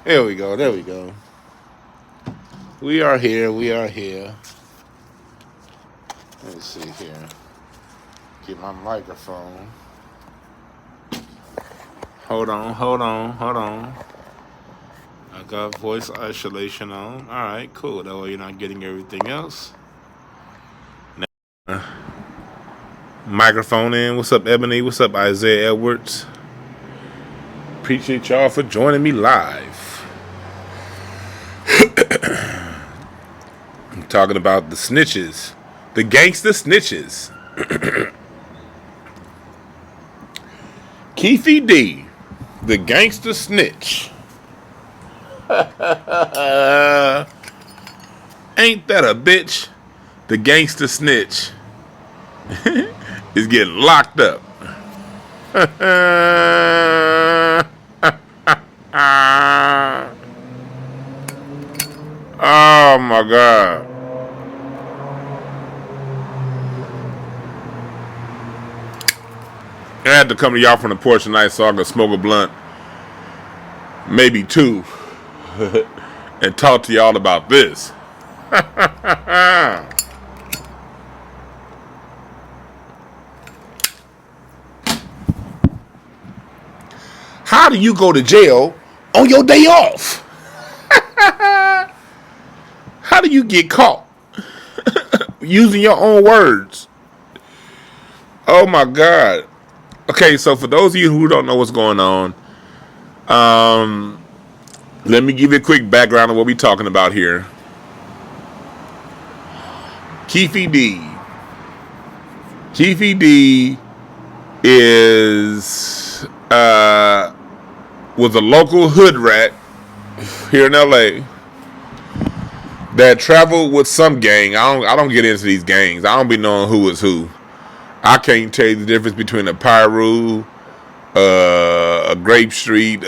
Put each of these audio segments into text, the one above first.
There we go. There we go. We are here. We are here. Let's see here. Get my microphone. Hold on. Hold on. Hold on. I got voice isolation on. All right, cool. That way you're not getting everything else. Now, microphone in. What's up, Ebony? What's up, Isaiah Edwards? Appreciate y'all for joining me live. I'm talking about the snitches. The gangster snitches. Keefe D, the gangster snitch. Ain't that a bitch? The gangster snitch is getting locked up. Oh my God. I had to come to y'all from the porch tonight so I could smoke a blunt, maybe two, and talk to y'all about this. How do you go to jail on your day off? How do you get caught? Using your own words. Oh my God. Okay, so for those of you who don't know what's going on, let me give you a quick background of what we're talking about here. Keefe D. Keefe D is was a local hood rat here in LA that traveled with some gang. I don't get into these gangs. I don't be knowing who is who. I can't tell you the difference between a Pyru, a Grape Street,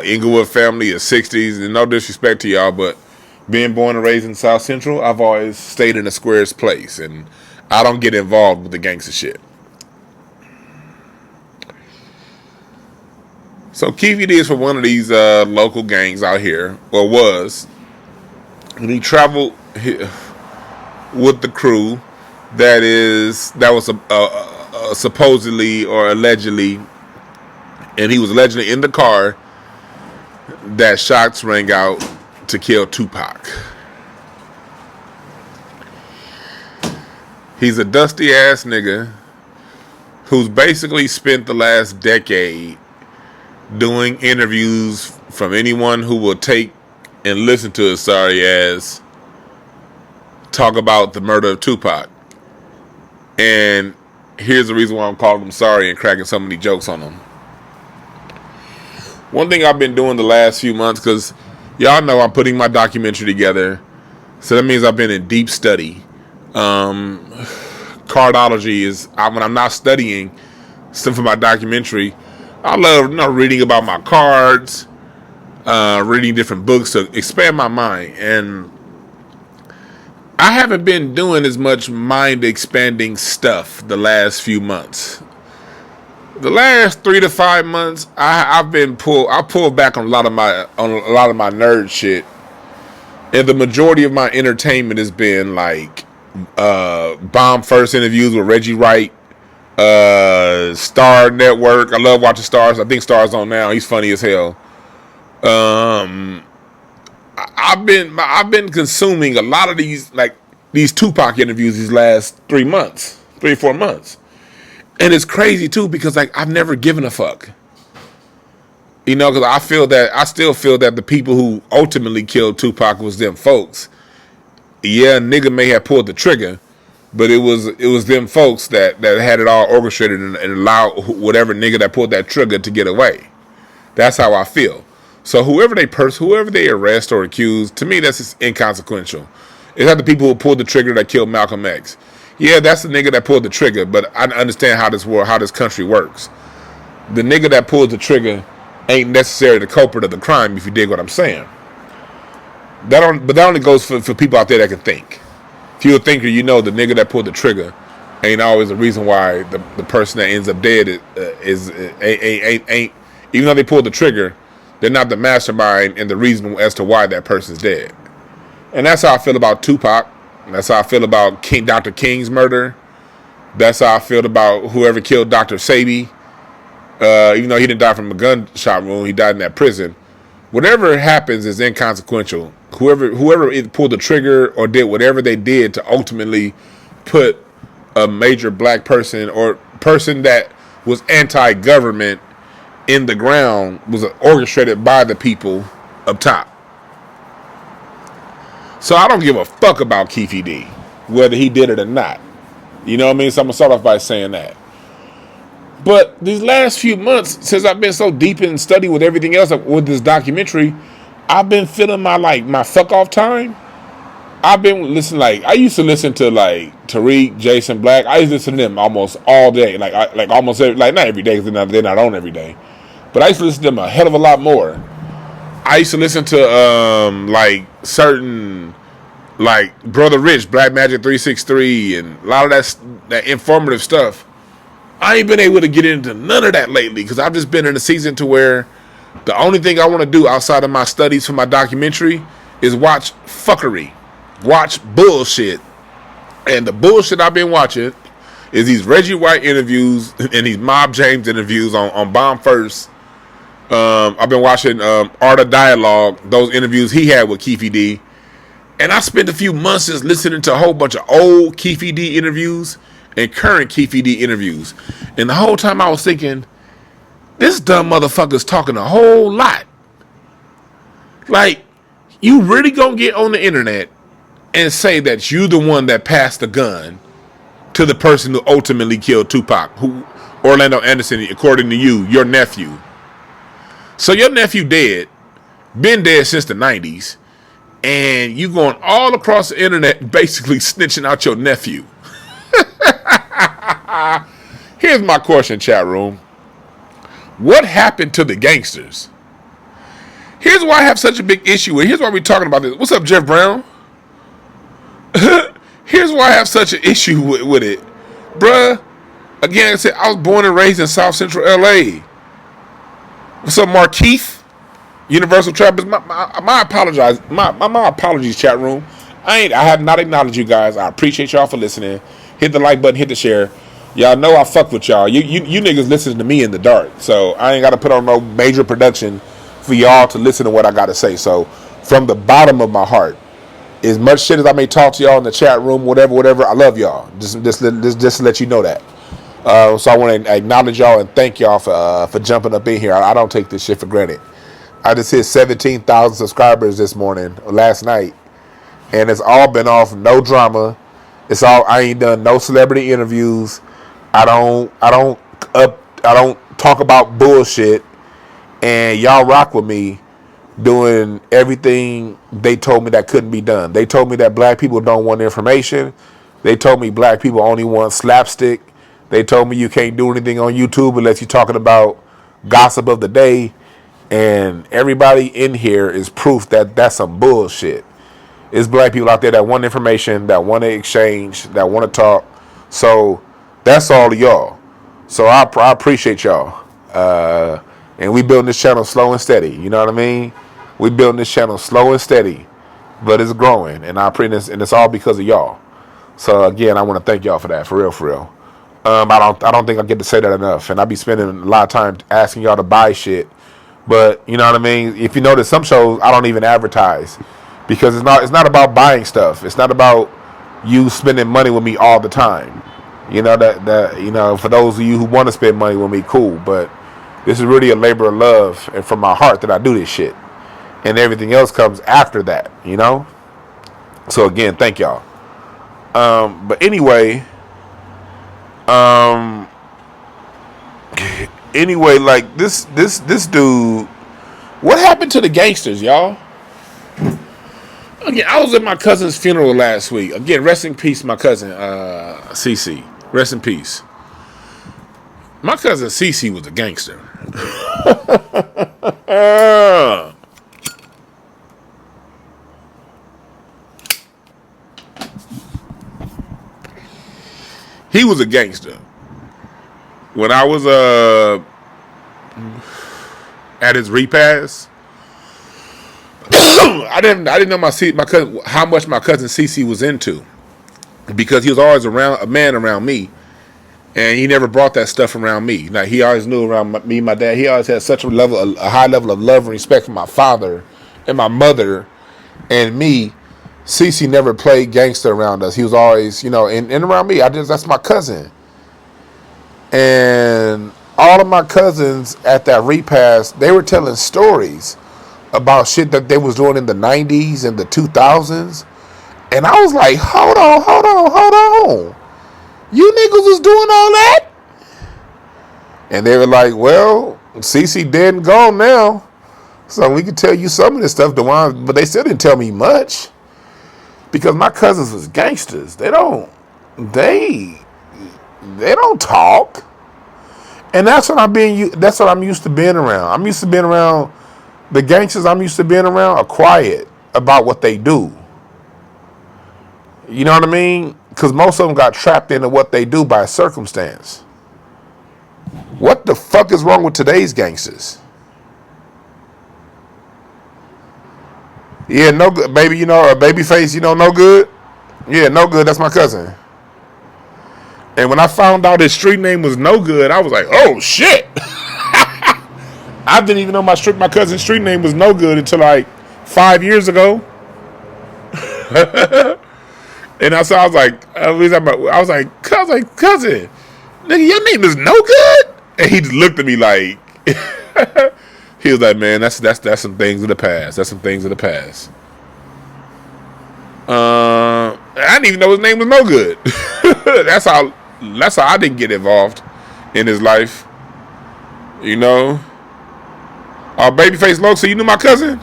Inglewood family, a 60s. And no disrespect to y'all, but being born and raised in South Central, I've always stayed in the squarest place, and I don't get involved with the gangster shit. So Keefe D is from one of these local gangs out here, or was, and he traveled with the crew that was supposedly or allegedly, and he was allegedly in the car that shots rang out to kill Tupac. He's a dusty ass nigga who's basically spent the last decade doing interviews from anyone who will take and listen to his sorry ass talk about the murder of Tupac. And here's the reason why I'm calling him sorry and cracking so many jokes on him. One thing I've been doing the last few months, because y'all know I'm putting my documentary together, so that means I've been in deep study. Cardology is, when I'm not studying stuff for my documentary, I love reading about my cards, reading different books to expand my mind. And I haven't been doing as much mind expanding stuff the last few months. The last 3 to 5 months, I pulled back on a lot of my nerd shit, and the majority of my entertainment has been like bomb first interviews with Reggie Wright, Star Network. I love watching Stars. I think Stars on now. He's funny as hell. I've been consuming a lot of these Tupac interviews these last 3 or 4 months. And it's crazy too, because I've never given a fuck. Because I still feel that the people who ultimately killed Tupac was them folks. Yeah, nigga may have pulled the trigger, but it was them folks that had it all orchestrated and allowed whatever nigga that pulled that trigger to get away. That's how I feel. So whoever they arrest or accuse, to me that's just inconsequential. It's not the people who pulled the trigger that killed Malcolm X. Yeah, that's the nigga that pulled the trigger, but I understand how this country works. The nigga that pulled the trigger ain't necessarily the culprit of the crime, if you dig what I'm saying. But that only goes for people out there that can think. If you're a thinker, the nigga that pulled the trigger ain't always the reason why the person that ends up dead ain't even though they pulled the trigger, they're not the mastermind and the reason as to why that person's dead. And that's how I feel about Tupac. That's how I feel about Dr. King's murder. That's how I feel about whoever killed Dr. Sabi. Even though he didn't die from a gunshot wound, he died in that prison. Whatever happens is inconsequential. Whoever pulled the trigger or did whatever they did to ultimately put a major black person or person that was anti-government in the ground was orchestrated by the people up top. So I don't give a fuck about Keefe D, whether he did it or not. You know what I mean? So I'm going to start off by saying that. But these last few months, since I've been so deep in study with everything else, with this documentary, I've been feeling my fuck off time. I've been listening, I used to listen to Tariq, Jason Black. I used to listen to them almost all day, almost every, not every day because they're not on every day. But I used to listen to them a hell of a lot more. I used to listen to certain Brother Rich, Black Magic 363, and a lot of that informative stuff. I ain't been able to get into none of that lately because I've just been in a season to where the only thing I want to do outside of my studies for my documentary is watch fuckery, watch bullshit. And the bullshit I've been watching is these Reggie White interviews and these Mob James interviews on Bomb First. I've been watching Art of Dialogue, those interviews he had with Keefe D. And I spent a few months just listening to a whole bunch of old Keefe D interviews and current Keefe D interviews. And the whole time I was thinking, this dumb motherfucker's talking a whole lot. You really gonna get on the internet and say that you the one that passed the gun to the person who ultimately killed Tupac, who Orlando Anderson, according to you, your nephew. So your nephew dead, been dead since the 90s, and you going all across the internet basically snitching out your nephew. Here's my question, chat room. What happened to the gangsters? Here's why I have such a big issue with it. Here's why we're talking about this. What's up, Jeff Brown? Here's why I have such an issue with it. Bruh, again, like I said, I was born and raised in South Central LA. What's up, Markeith? Universal Trappers. My apologies, chat room. I have not acknowledged you guys. I appreciate y'all for listening. Hit the like button, hit the share. Y'all know I fuck with y'all. You niggas listen to me in the dark. So I ain't got to put on no major production for y'all to listen to what I got to say. So from the bottom of my heart, as much shit as I may talk to y'all in the chat room, whatever, I love y'all. Just to let you know that. So I want to acknowledge y'all and thank y'all for jumping up in here. I don't take this shit for granted. I just hit 17,000 subscribers last night, and it's all been off no drama. I ain't done no celebrity interviews. I don't talk about bullshit, and y'all rock with me doing everything they told me that couldn't be done. They told me that black people don't want information. They told me black people only want slapstick. They told me you can't do anything on YouTube unless you're talking about gossip of the day. And everybody in here is proof that that's some bullshit. It's black people out there that want information, that want to exchange, that want to talk. So that's all of y'all. So I appreciate y'all. And we building this channel slow and steady. You know what I mean? We building this channel slow and steady, but it's growing. And I appreciate this, and it's all because of y'all. So again, I want to thank y'all for that, for real. I don't think I get to say that enough. And I be spending a lot of time asking y'all to buy shit. But you know what I mean? If you notice, some shows I don't even advertise because it's not about buying stuff. It's not about you spending money with me all the time. You know that for those of you who want to spend money with me, cool. But this is really a labor of love, and from my heart that I do this shit. And everything else comes after that, you know? So again, thank y'all. But anyway, like this dude, what happened to the gangsters, y'all? Again, I was at my cousin's funeral last week. Again, rest in peace, my cousin, CC. Rest in peace. My cousin CC was a gangster. He was a gangster. When I was at his repast, I didn't know my cousin, how much my cousin CC was into, because he was always a man around me, and he never brought that stuff around me. Now, he always knew around me and my dad. He always had such a high level of love and respect for my father and my mother and me. CC never played gangster around us. He was always, and around me. That's my cousin. And all of my cousins at that repast, they were telling stories about shit that they was doing in the 90s and the 2000s. And I was like, hold on. You niggas was doing all that? And they were like, well, CC dead and gone now, so we can tell you some of this stuff, DeWan, but they still didn't tell me much. Because my cousins was gangsters. They don't talk. And that's what I'm used to being around. I'm used to being around the gangsters I'm used to being around are quiet about what they do. You know what I mean? Because most of them got trapped into what they do by circumstance. What the fuck is wrong with today's gangsters? Yeah, no good, baby, or Babyface, no good? Yeah, no good, that's my cousin. And when I found out his street name was No Good, I was like, oh shit. I didn't even know my cousin's street name was No Good until like 5 years ago. And I was like, cousin, nigga, your name is No Good? And he just looked at me like, he was like, man, that's some things of the past. That's some things of the past. I didn't even know his name was No Good. That's how I didn't get involved in his life. Babyface Loc, so you knew my cousin?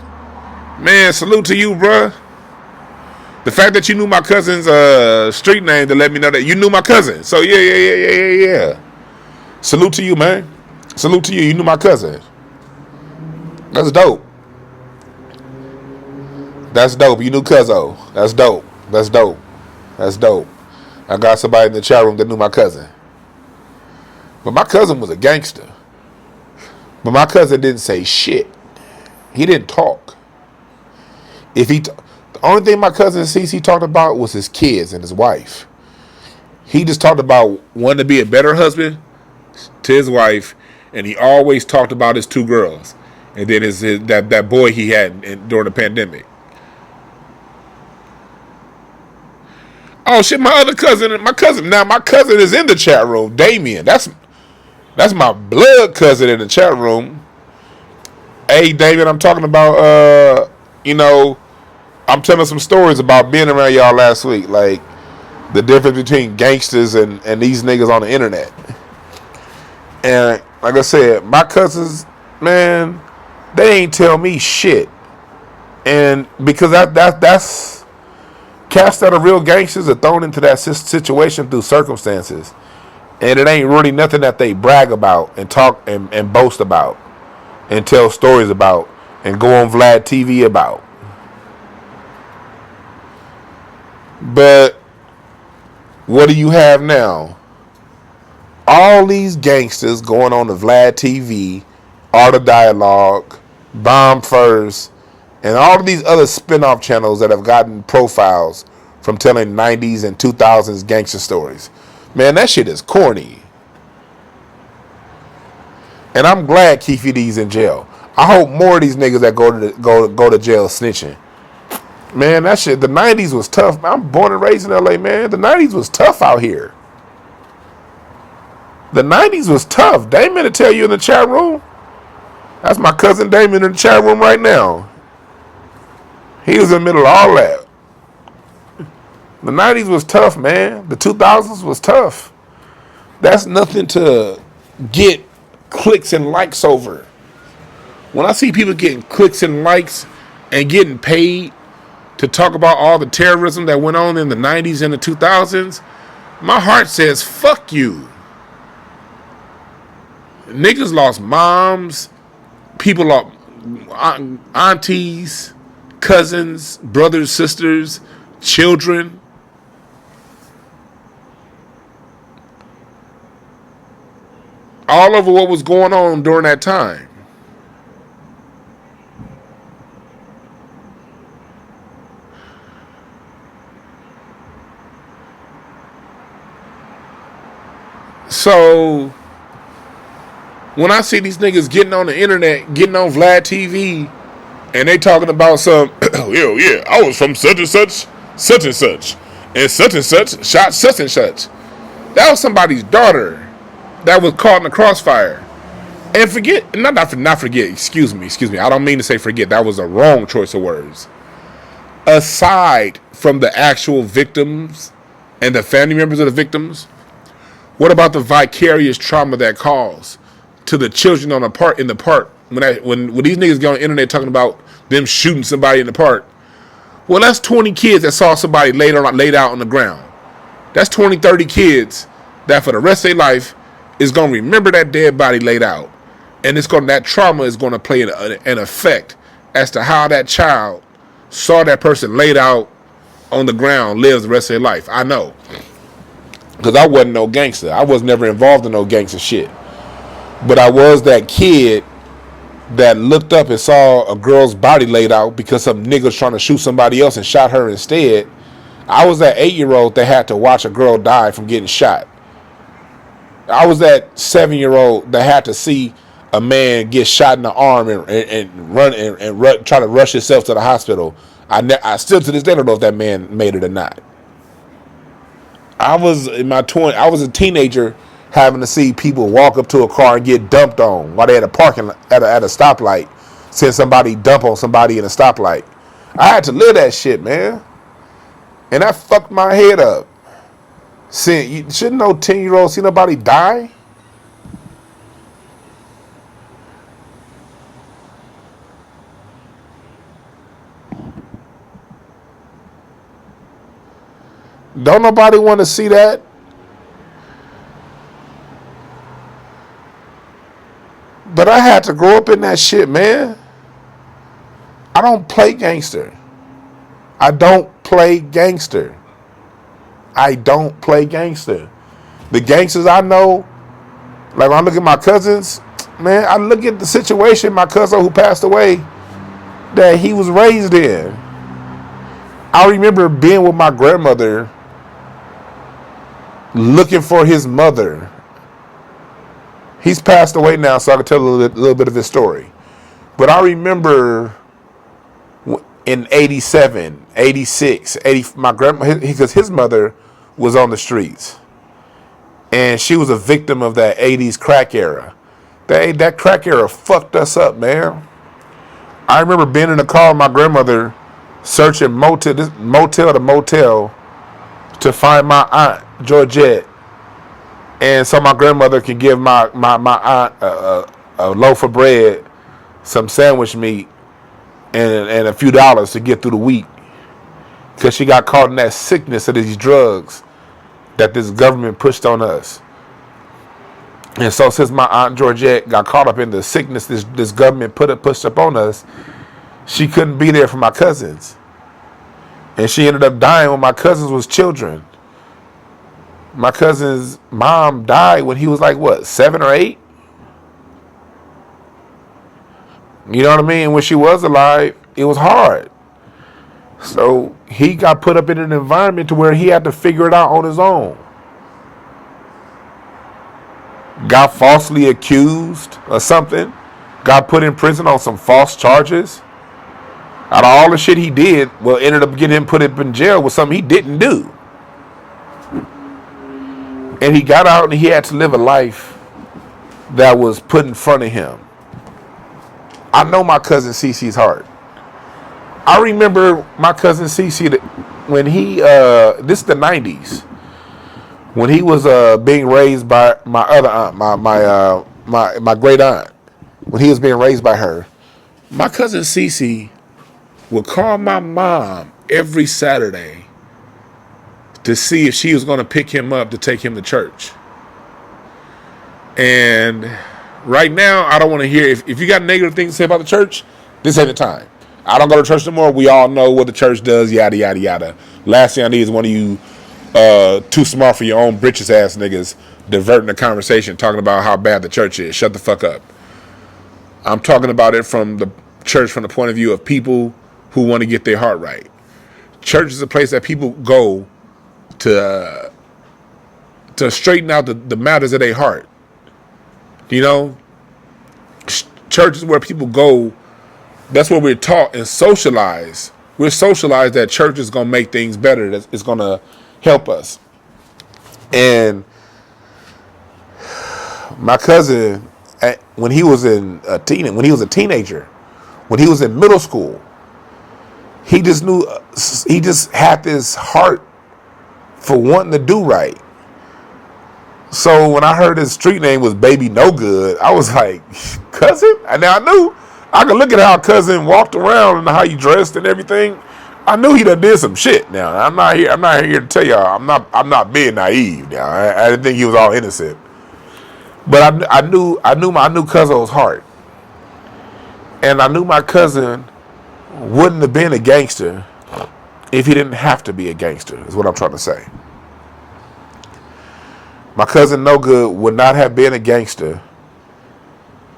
Man, salute to you, bruh. The fact that you knew my cousin's street name to let me know that you knew my cousin. So yeah. Salute to you, man. Salute to you. You knew my cousin. That's dope. That's dope. You knew Cuzzo. That's dope. That's dope. That's dope. I got somebody in the chat room that knew my cousin. But my cousin was a gangster. But my cousin didn't say shit. He didn't talk. The only thing my cousin CC talked about was his kids and his wife. He just talked about wanting to be a better husband to his wife, and he always talked about his two girls, and then that boy he had during the pandemic. Oh shit! My cousin is in the chat room. Damien, that's my blood cousin in the chat room. Hey, David, I'm talking about I'm telling some stories about being around y'all last week, like the difference between gangsters and these niggas on the internet. And like I said, my cousins, man, they ain't tell me shit. And because that's cats that are real gangsters are thrown into that situation through circumstances. And it ain't really nothing that they brag about and talk and boast about and tell stories about and go on Vlad TV about. But what do you have now? All these gangsters going on to Vlad TV, Art of Dialogue, Bomb First, and all of these other spin-off channels that have gotten profiles from telling 90s and 2000s gangster stories. Man, that shit is corny. And I'm glad Keefe D's in jail. I hope more of these niggas that go to jail snitching. Man, that shit, the 90s was tough. I'm born and raised in LA, man. The 90s was tough out here. The 90s was tough. Damon to tell you in the chat room. That's my cousin Damon in the chat room right now. He was in the middle of all that. The 90s was tough, man. The 2000s was tough. That's nothing to get clicks and likes over. When I see people getting clicks and likes and getting paid to talk about all the terrorism that went on in the 90s and the 2000s, my heart says, fuck you. Niggas lost moms, people lost aunties, cousins, brothers, sisters, children. All over what was going on during that time. So when I see these niggas getting on the internet, getting on Vlad TV, and they talking about some, yeah, I was from such and such, and such and such shot such and such. That was somebody's daughter that was caught in the crossfire. And excuse me. I don't mean to say forget. That was a wrong choice of words. Aside from the actual victims and the family members of the victims, what about the vicarious trauma that caused to the children in the park? When these niggas get on the internet talking about them shooting somebody in the park, well, that's 20 kids that saw somebody laid out on the ground. That's 20, 30 kids that for the rest of their life is going to remember that dead body laid out. And that trauma is going to play an effect as to how that child saw that person laid out on the ground lives the rest of their life. I know. Because I wasn't no gangster. I was never involved in no gangster shit. But I was that kid that looked up and saw a girl's body laid out because some niggas trying to shoot somebody else and shot her instead. I was that 8-year-old that had to watch a girl die from getting shot. I was that 7-year-old that had to see a man get shot in the arm and run try to rush himself to the hospital. I still to this day don't know if that man made it or not. I was in my 20s. I was a teenager having to see people walk up to a car and get dumped on while they at a parking at a stoplight. Seeing somebody dump on somebody in a stoplight. I had to live that shit, man, and that fucked my head up. Shouldn't no 10-year-old see nobody die? Don't nobody want to see that? But I had to grow up in that shit, man. I don't play gangster. I don't play gangster. The gangsters I know, like when I look at my cousins, man, I look at the situation my cousin who passed away that he was raised in. I remember being with my grandmother looking for his mother. He's passed away now, so I can tell a little bit of his story. But I remember in 87, 86, 80, my grandma, because his mother was on the streets. And she was a victim of that 80s crack era. That crack era fucked us up, man. I remember being in the car with my grandmother searching motel to motel to find my aunt, Georgette. And so my grandmother could give my aunt a loaf of bread, some sandwich meat, and a few dollars to get through the week. Because she got caught in that sickness of these drugs that this government pushed on us. And so since my aunt Georgette got caught up in the sickness this government pushed up on us, she couldn't be there for my cousins. And she ended up dying when my cousins was children. My cousin's mom died when he was like, what, 7 or 8? You know what I mean? When she was alive, it was hard. So he got put up in an environment to where he had to figure it out on his own. Got falsely accused or something. Got put in prison on some false charges. Out of all the shit he did, well, ended up getting him put up in jail with something he didn't do. And he got out and he had to live a life that was put in front of him. I know my cousin Cece's heart. I remember my cousin Cece when he, this is the 90s, when he was being raised by my other aunt, my great aunt, when he was being raised by her. My cousin Cece would call my mom every Saturday to see if she was going to pick him up to take him to church. And right now, I don't want to hear, if you got negative things to say about the church, this ain't the time. I don't go to church no more. We all know what the church does, yada, yada, yada. Last thing I need is one of you too smart for your own britches ass niggas diverting the conversation, talking about how bad the church is. Shut the fuck up. I'm talking about it from the church from the point of view of people who want to get their heart right. Church is a place that people go to to straighten out the matters of their heart. You know, church is where people go. That's where we're taught and socialized. We're socialized that church is going to make things better. That it's going to help us. And my cousin, when he was a teenager, when he was in middle school, he just knew, he just had this heart for wanting to do right. So when I heard his street name was Baby No Good, I was like, cousin? And now I knew, I could look at how cousin walked around and how he dressed and everything. I knew he done did some shit. Now I'm not here to tell y'all I'm not being naive. Now I didn't think he was all innocent, but I knew my cousin's heart, and I knew my cousin wouldn't have been a gangster if he didn't have to be a gangster. Is what I'm trying to say. My cousin No Good would not have been a gangster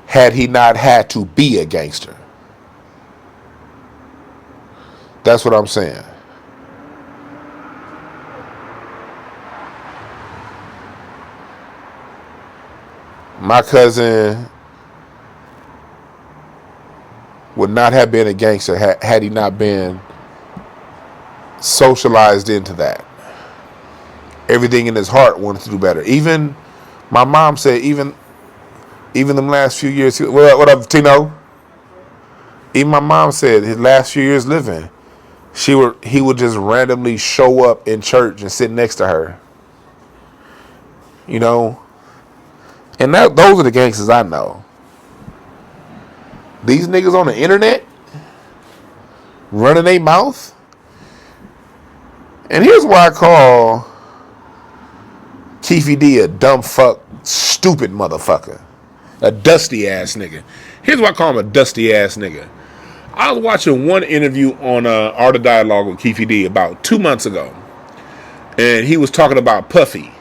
had he not had to be a gangster. That's what I'm saying. My cousin would not have been a gangster had he not been socialized into that. Everything in his heart wanted to do better. Even my mom said, even them last few years. What up, Tino? Even my mom said his last few years living, he would just randomly show up in church and sit next to her. You know? And those are the gangsters I know. These niggas on the internet running their mouth. And here's why I call Keefe D a dumb fuck, stupid motherfucker. A dusty ass nigga. Here's why I call him a dusty ass nigga. I was watching one interview on Art of Dialogue with Keefe D about 2 months ago. And he was talking about Puffy.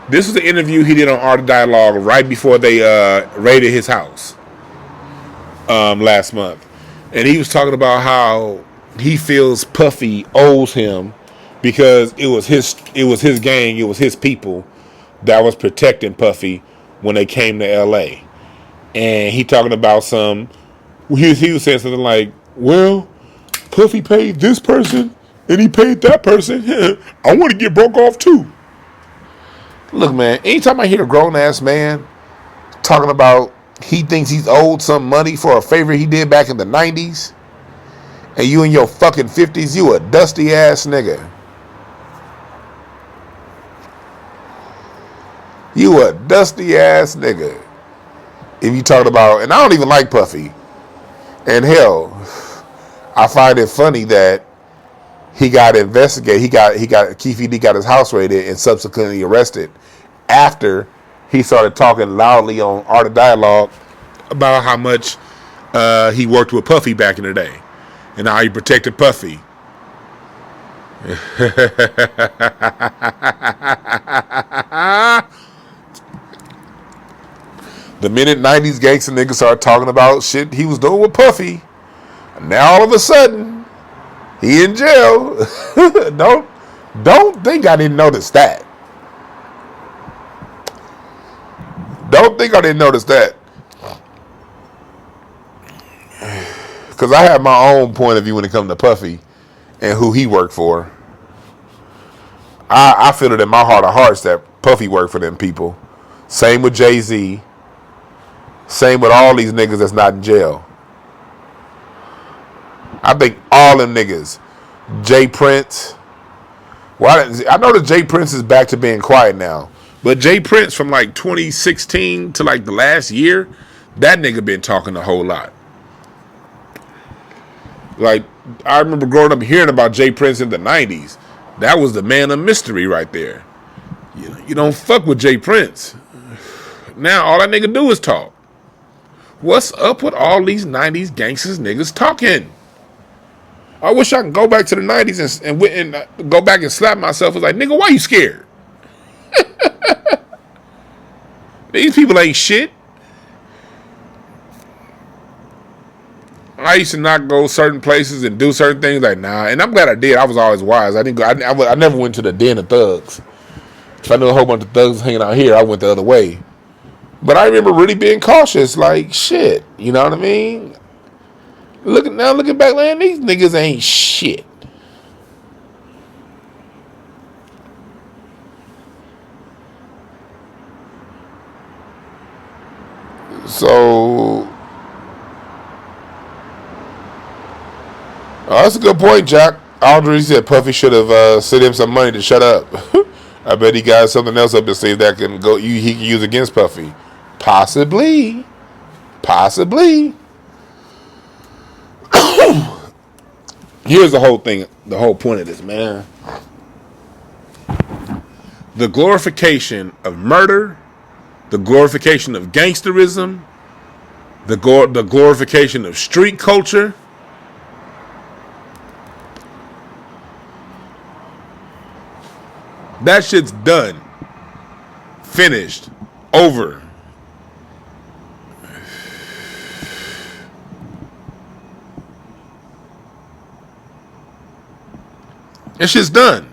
This was the interview he did on Art of Dialogue right before they raided his house last month. And he was talking about how he feels Puffy owes him because it was his gang, it was his people that was protecting Puffy when they came to LA. And he talking about he was saying something like, well, Puffy paid this person and he paid that person. I want to get broke off too. Look, man, anytime I hear a grown-ass man talking about he thinks he's owed some money for a favor he did back in the 90s, and you in your fucking 50s, you a dusty-ass nigga. You a dusty-ass nigga. If you talking about, and I don't even like Puffy. And hell, I find it funny that he got investigated. Keefe D got his house raided and subsequently arrested after he started talking loudly on Art of Dialogue about how much he worked with Puffy back in the day and how he protected Puffy. The minute 90s gangster niggas started talking about shit he was doing with Puffy, now all of a sudden he in jail. Don't think I didn't notice that. Don't think I didn't notice that. Because I have my own point of view when it comes to Puffy and who he worked for. I feel it in my heart of hearts that Puffy worked for them people. Same with Jay-Z. Same with all these niggas that's not in jail. I think all them niggas. Jay Prince. I know that Jay Prince is back to being quiet now. But Jay Prince from like 2016 to like the last year, that nigga been talking a whole lot. Like, I remember growing up hearing about Jay Prince in the 90s. That was the man of mystery right there. You don't fuck with Jay Prince. Now all that nigga do is talk. What's up with all these 90s gangsters niggas talking? I wish I could go back to the 90s and go back and slap myself. It's like, nigga, why you scared? These people ain't shit. I used to not go certain places and do certain things like, nah. And I'm glad I did. I was always wise. I never went to the den of thugs. If I knew a whole bunch of thugs hanging out here, I went the other way. But I remember really being cautious, like shit. You know what I mean? Looking back, man, these niggas ain't shit. So, that's a good point, Jack. Audrey said Puffy should have sent him some money to shut up. I bet he got something else up his sleeve that can go. He can use against Puffy. Possibly. Here's the whole thing. The whole point of this, man. The glorification of murder, the glorification of gangsterism, the glorification of street culture. That shit's done. Finished. Over. That shit's done.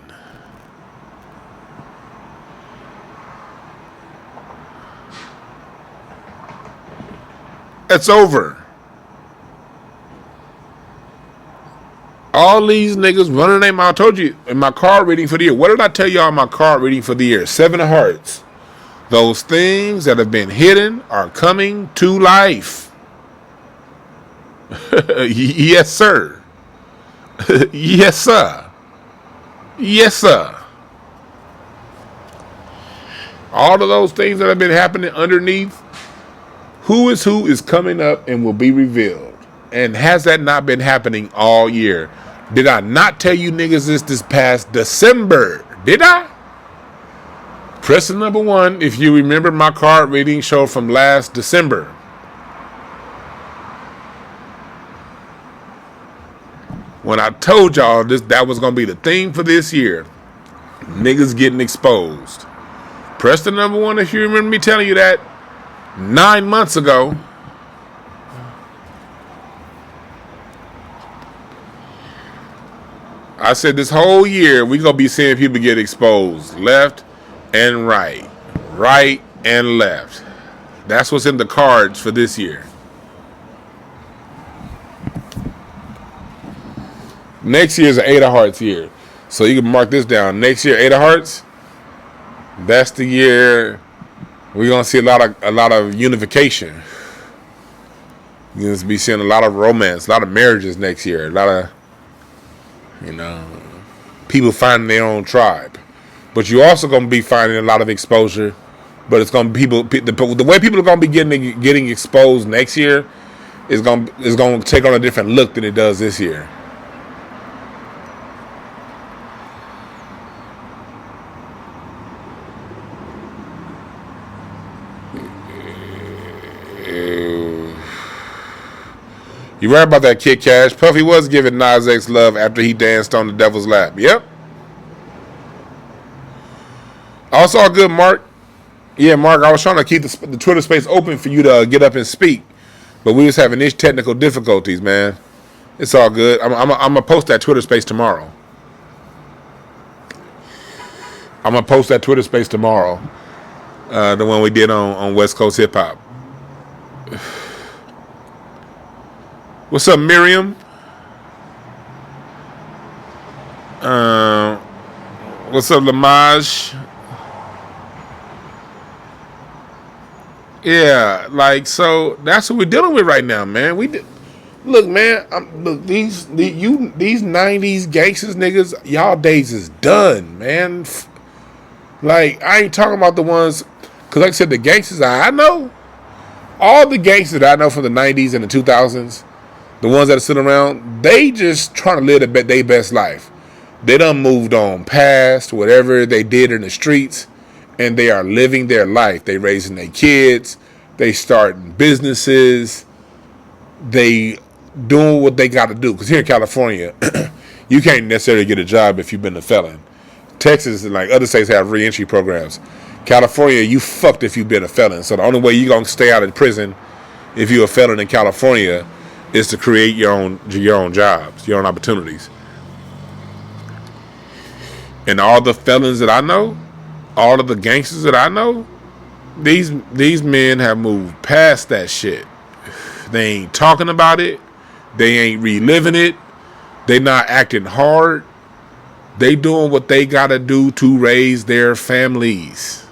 It's over. All these niggas running their mouth. I told you in my card reading for the year. What did I tell y'all in my card reading for the year? 7 of Hearts. Those things that have been hidden are coming to life. Yes, sir. Yes, sir. Yes, sir. All of those things that have been happening underneath, who is coming up and will be revealed. And has that not been happening all year? Did I not tell you niggas this past December? Did I? Press the number 1 if you remember my card reading show from last December. When I told y'all that was going to be the theme for this year. Niggas getting exposed. Press the number 1 if you remember me telling you that 9 months ago. I said this whole year we gonna be seeing people get exposed left and right, right and left. That's what's in the cards for this year. Next year is an 8 of Hearts year, so you can mark this down. Next year, 8 of Hearts. That's the year we're gonna see a lot of unification. You're gonna be seeing a lot of romance, a lot of marriages next year, a lot of people finding their own tribe. But you're also going to be finding a lot of exposure. But it's going to be the way people are going to be getting exposed next year is going to take on a different look than it does this year. You right about that, Kid Cash. Puffy was giving Nas X love after he danced on the devil's lap. Yep. Also, all good, Mark. Yeah, Mark, I was trying to keep the Twitter space open for you to get up and speak, but we was having these technical difficulties, man. It's all good. I'm going to post that Twitter space tomorrow. The one we did on West Coast Hip Hop. What's up, Miriam? What's up, Lamaj? Yeah, so that's what we're dealing with right now, man. Look, man. These 90s gangsters niggas, y'all days is done, man. Like, I ain't talking about the ones, cause like I said, the gangsters I know, all the gangsters that I know from the 90s and the 2000s. The ones that are sitting around, they just trying to live their best life. They done moved on past whatever they did in the streets, and they are living their life. They raising their kids. They starting businesses. They doing what they got to do. Because here in California, you can't necessarily get a job if you've been a felon. Texas and like other states have re-entry programs. California, you fucked if you've been a felon. So the only way you're going to stay out of prison if you're a felon in California is to create your own jobs, your own opportunities. And all the felons that I know, all of the gangsters that I know, these men have moved past that shit. They ain't talking about it. They ain't reliving it. They not acting hard. They doing what they gotta do to raise their families.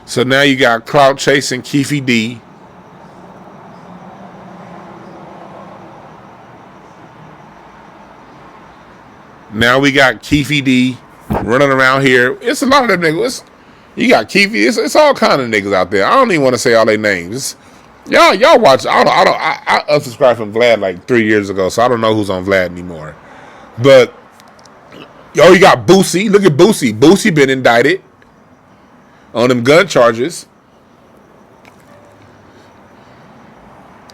So now you got clout chasing Keefe D. Now we got Keefe D running around here. It's a lot of them niggas. You got Keefe. It's all kind of niggas out there. I don't even want to say all their names. Y'all watch. I unsubscribed from Vlad like 3 years ago, so I don't know who's on Vlad anymore. But you got Boosie. Look at Boosie. Boosie been indicted on them gun charges.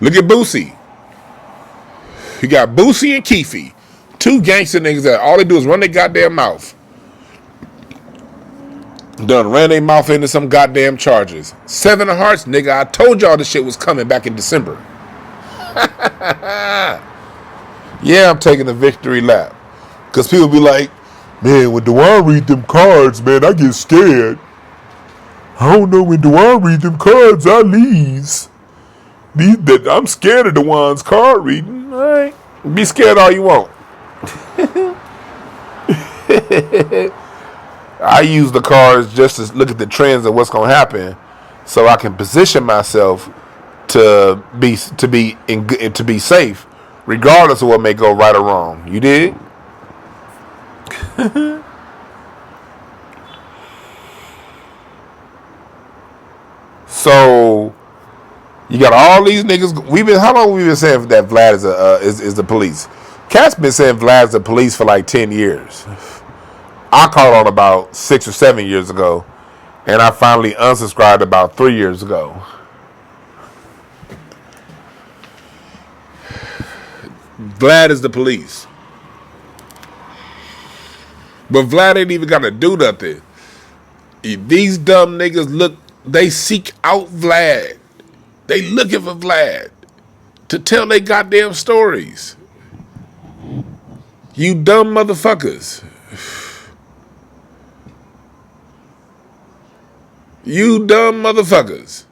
Look at Boosie. You got Boosie and Keefe. Two gangster niggas that all they do is run their goddamn mouth. Done ran their mouth into some goddamn charges. 7 of Hearts, nigga. I told y'all this shit was coming back in December. Yeah, I'm taking the victory lap. Because people be like, man, when Dwann read them cards, man, I get scared. I don't know, when Dwann read them cards, I leaves. I'm scared of Dwann's card reading. All right. Be scared all you want. I use the cards just to look at the trends of what's gonna happen, so I can position myself to be safe, regardless of what may go right or wrong. You dig? So you got all these niggas. How long we been saying that Vlad is the police? Katt's been saying Vlad's the police for like 10 years. I caught on about 6 or 7 years ago, and I finally unsubscribed about 3 years ago. Vlad is the police. But Vlad ain't even got to do nothing. These dumb niggas they seek out Vlad. They looking for Vlad to tell their goddamn stories. You dumb motherfuckers. You dumb motherfuckers.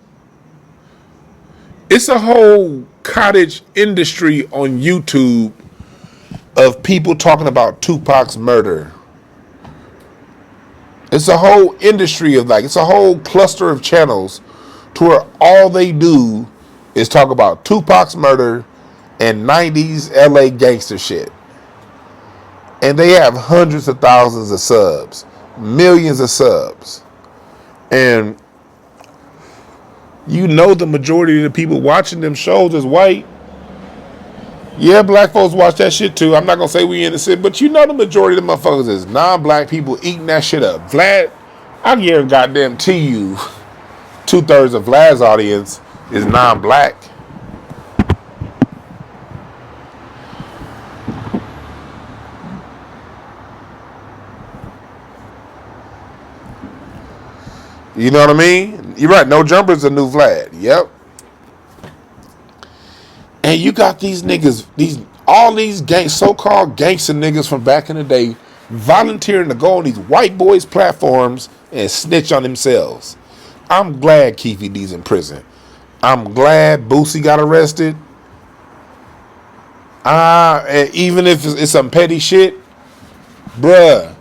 It's a whole cottage industry on YouTube of people talking about Tupac's murder. It's a whole industry of it's a whole cluster of channels to where all they do is talk about Tupac's murder and 90s LA gangster shit. And they have hundreds of thousands of subs, millions of subs. And the majority of the people watching them shows is white. Yeah, black folks watch that shit too. I'm not going to say we innocent, but the majority of the motherfuckers is non-black people eating that shit up. Vlad, I guarantee you 2/3 of Vlad's audience is non-black. You know what I mean? You're right. No Jumper's a new Vlad. Yep. And you got these niggas, all these so-called gangster niggas from back in the day volunteering to go on these white boys' platforms and snitch on themselves. I'm glad Keefe D's in prison. I'm glad Boosie got arrested. And even if it's some petty shit, bruh,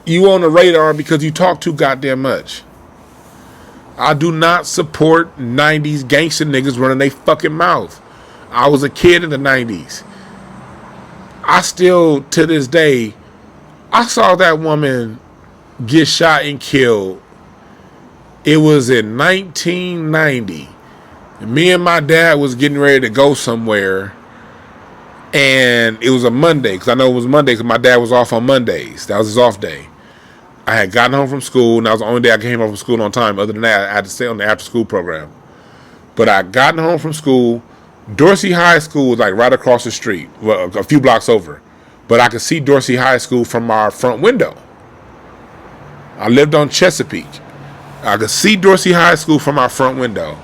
you on the radar because you talk too goddamn much. I do not support 90s gangster niggas running their fucking mouth. I was a kid in the 90s. I still, to this day, I saw that woman get shot and killed. It was in 1990. Me and my dad was getting ready to go somewhere. And it was a Monday, because I know it was Monday because my dad was off on Mondays. That was his off day. I had gotten home from school, and that was the only day I came home from school on time. Other than that, I had to stay on the after-school program. But I gotten home from school. Dorsey High School was like right across the street, well, a few blocks over. But I could see Dorsey High School from our front window. I lived on Chesapeake. I could see Dorsey High School from our front window.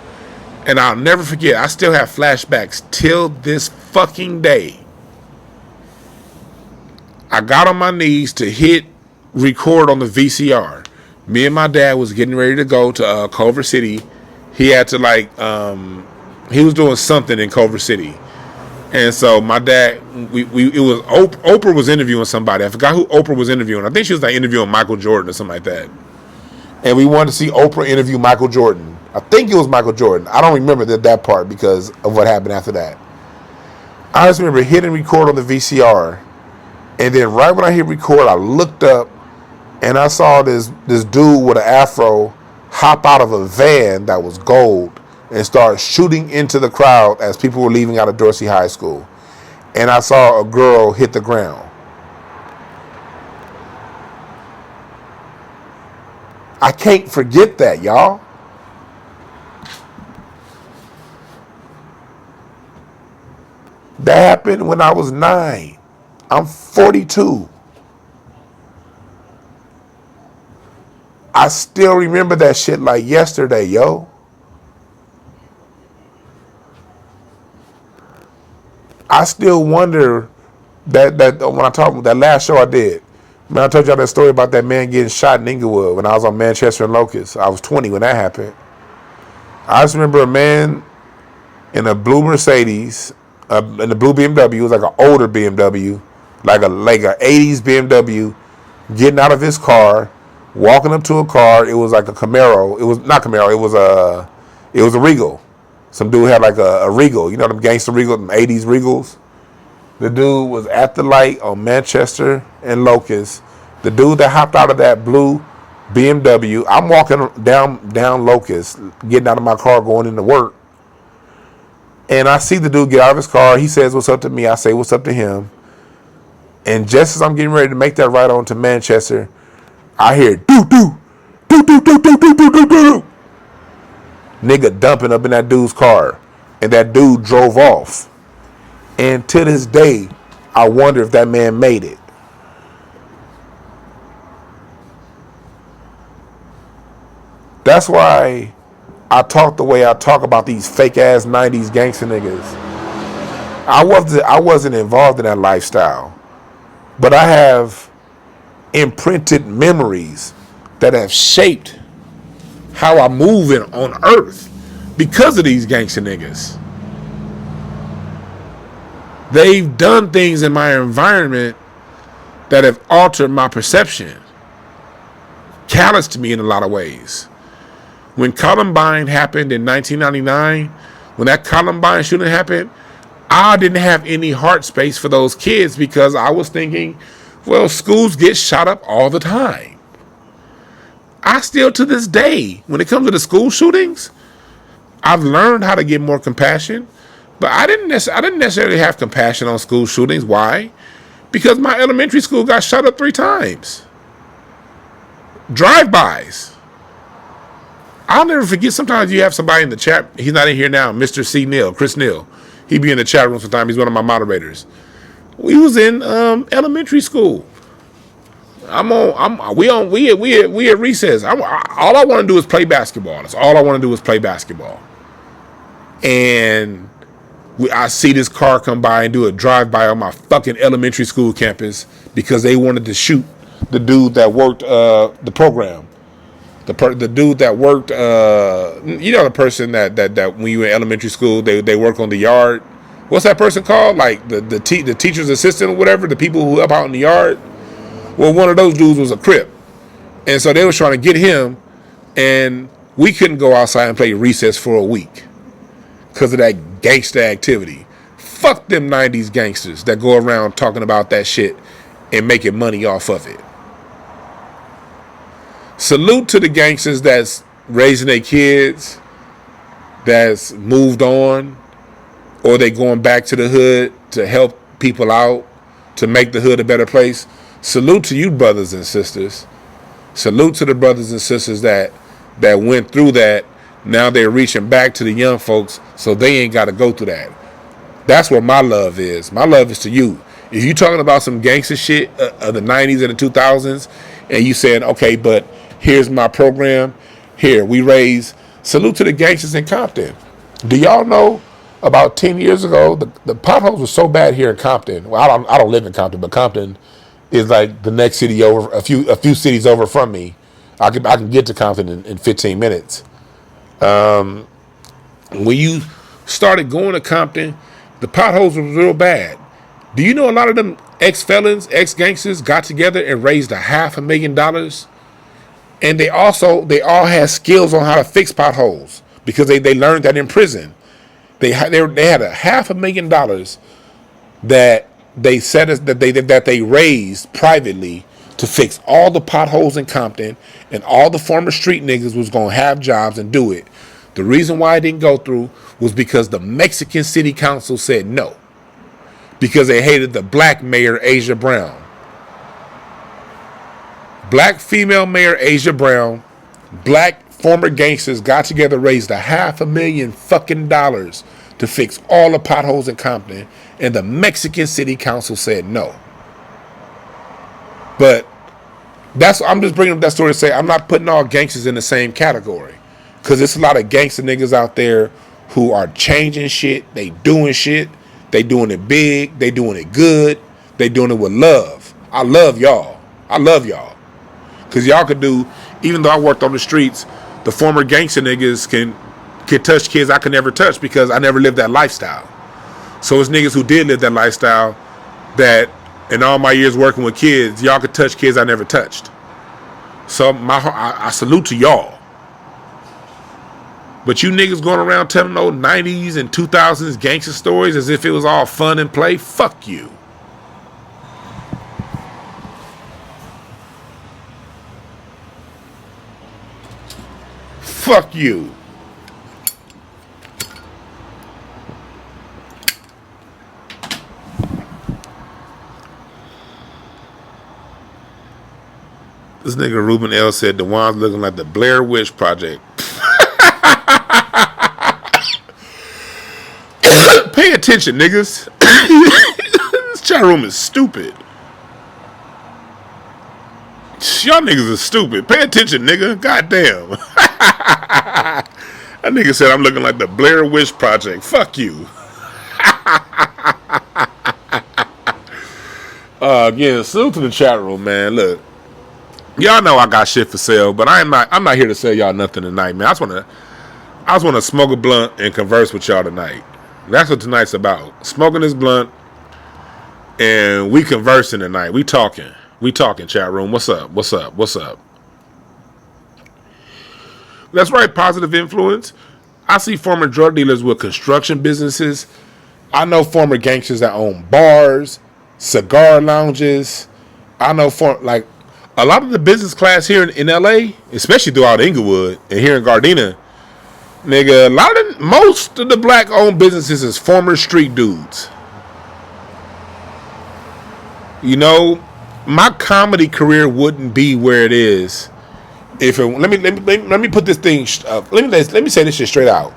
And I'll never forget, I still have flashbacks till this fucking day. I got on my knees to hit record on the VCR. Me and my dad was getting ready to go to Culver City. He had to he was doing something in Culver City. And so my dad, it was Oprah was interviewing somebody. I forgot who Oprah was interviewing. I think she was interviewing Michael Jordan or something like that. And we wanted to see Oprah interview Michael Jordan. I think it was Michael Jordan. I don't remember that part because of what happened after that. I just remember hitting record on the VCR. And then right when I hit record, I looked up and I saw this dude with an afro hop out of a van that was gold and start shooting into the crowd as people were leaving out of Dorsey High School. And I saw a girl hit the ground. I can't forget that, y'all. That happened when I was 9. I'm 42. I still remember that shit like yesterday, yo. I still wonder that when I talk about that last show I did, man, I told y'all that story about that man getting shot in Inglewood when I was on Manchester and Locust. I was 20 when that happened. I just remember a man in a blue Mercedes, in a blue BMW. It was like an older BMW, like a 80s BMW, getting out of his car, walking up to a car. It was like a Camaro. It was not Camaro. It was a Regal. Some dude had like a Regal. You know them gangster Regal, them 80s Regals? The dude was at the light on Manchester and Locust. The dude that hopped out of that blue BMW, I'm walking down Locust, getting out of my car, going into work. And I see the dude get out of his car. He says, "What's up?" to me. I say, "What's up?" to him. And just as I'm getting ready to make that ride on to Manchester, I hear doo-doo, doo-doo, doo-doo, doo-doo, doo-doo. Nigga dumping up in that dude's car. And that dude drove off. And to this day, I wonder if that man made it. That's why I talk the way I talk about these fake ass 90s gangster niggas. I wasn't involved in that lifestyle. But I have imprinted memories that have shaped how I move on earth because of these gangster niggas. They've done things in my environment that have altered my perception, calloused me in a lot of ways. When Columbine happened in 1999, when that Columbine shooting happened, I didn't have any heart space for those kids because I was thinking, well, schools get shot up all the time. I still, to this day, when it comes to the school shootings, I've learned how to get more compassion, but I didn't necessarily have compassion on school shootings. Why? Because my elementary school got shot up 3 times. Drive-bys. I'll never forget, sometimes you have somebody in the chat, he's not in here now, Mr. C. Neal, Chris Neal. He be in the chat room sometimes, he's one of my moderators. We was in elementary school. We at recess. All I want to do is play basketball. That's all I want to do is play basketball. And I see this car come by and do a drive-by on my fucking elementary school campus because they wanted to shoot the dude that worked the program. The dude that worked, you know, the person that when you were in elementary school, they work on the yard. What's that person called? Like the teacher's assistant or whatever, the people who help out in the yard. Well, one of those dudes was a Crip. And so they was trying to get him, and we couldn't go outside and play recess for a week because of that gangster activity. Fuck them 90s gangsters that go around talking about that shit and making money off of it. Salute to the gangsters that's raising their kids, that's moved on, or they going back to the hood to help people out, to make the hood a better place. Salute to you, brothers and sisters. Salute to the brothers and sisters that went through that. Now they're reaching back to the young folks so they ain't got to go through that. That's where my love is. My love is to you. If you talking about some gangster shit of the 90s and the 2000s, and you saying, okay, but here's my program. Here, we raise. Salute to the gangsters in Compton. Do y'all know about 10 years ago, the potholes were so bad here in Compton. Well, I don't live in Compton, but Compton is like the next city over, a few cities over from me. I can get to Compton in 15 minutes. When you started going to Compton, the potholes were real bad. Do you know a lot of them ex-felons, ex-gangsters got together and raised $500,000? And they all had skills on how to fix potholes because they learned that in prison. They had $500,000 that they said that they raised privately to fix all the potholes in Compton, and all the former street niggas was gonna have jobs and do it. The reason why it didn't go through was because the Mexican City Council said no, because they hated the black mayor Asia Brown. Black female mayor Asia Brown, black former gangsters got together, raised $500,000 fucking dollars to fix all the potholes in Compton, and the Mexican City Council said no. But I'm just bringing up that story to say I'm not putting all gangsters in the same category, because there's a lot of gangster niggas out there who are changing shit. They doing shit. They doing it big. They doing it good. They doing it with love. I love y'all. Because y'all could do, even though I worked on the streets, the former gangster niggas can touch kids I could never touch because I never lived that lifestyle. So it's niggas who did live that lifestyle that in all my years working with kids, y'all could touch kids I never touched. So I salute to y'all. But you niggas going around telling those 90s and 2000s gangster stories as if it was all fun and play, fuck you. Fuck you. This nigga Ruben L said DeWann's looking like the Blair Witch Project. Pay attention, niggas. This chat room is stupid. Y'all niggas are stupid. Pay attention, nigga. Goddamn. That nigga said I'm looking like the Blair Witch Project. Fuck you. Again, salute to the chat room, man. Look, y'all know I got shit for sale, but I'm not here to sell y'all nothing tonight, man. I just wanna smoke a blunt and converse with y'all tonight. That's what tonight's about. Smoking this blunt and we conversing tonight. We talking, chat room. What's up? That's right, positive influence. I see former drug dealers with construction businesses. I know former gangsters that own bars, cigar lounges. I know a lot of the business class here in LA, especially throughout Inglewood and here in Gardena, nigga, most of the black owned businesses is former street dudes. You know, my comedy career wouldn't be where it is if it, let me put this thing let me say this shit straight out.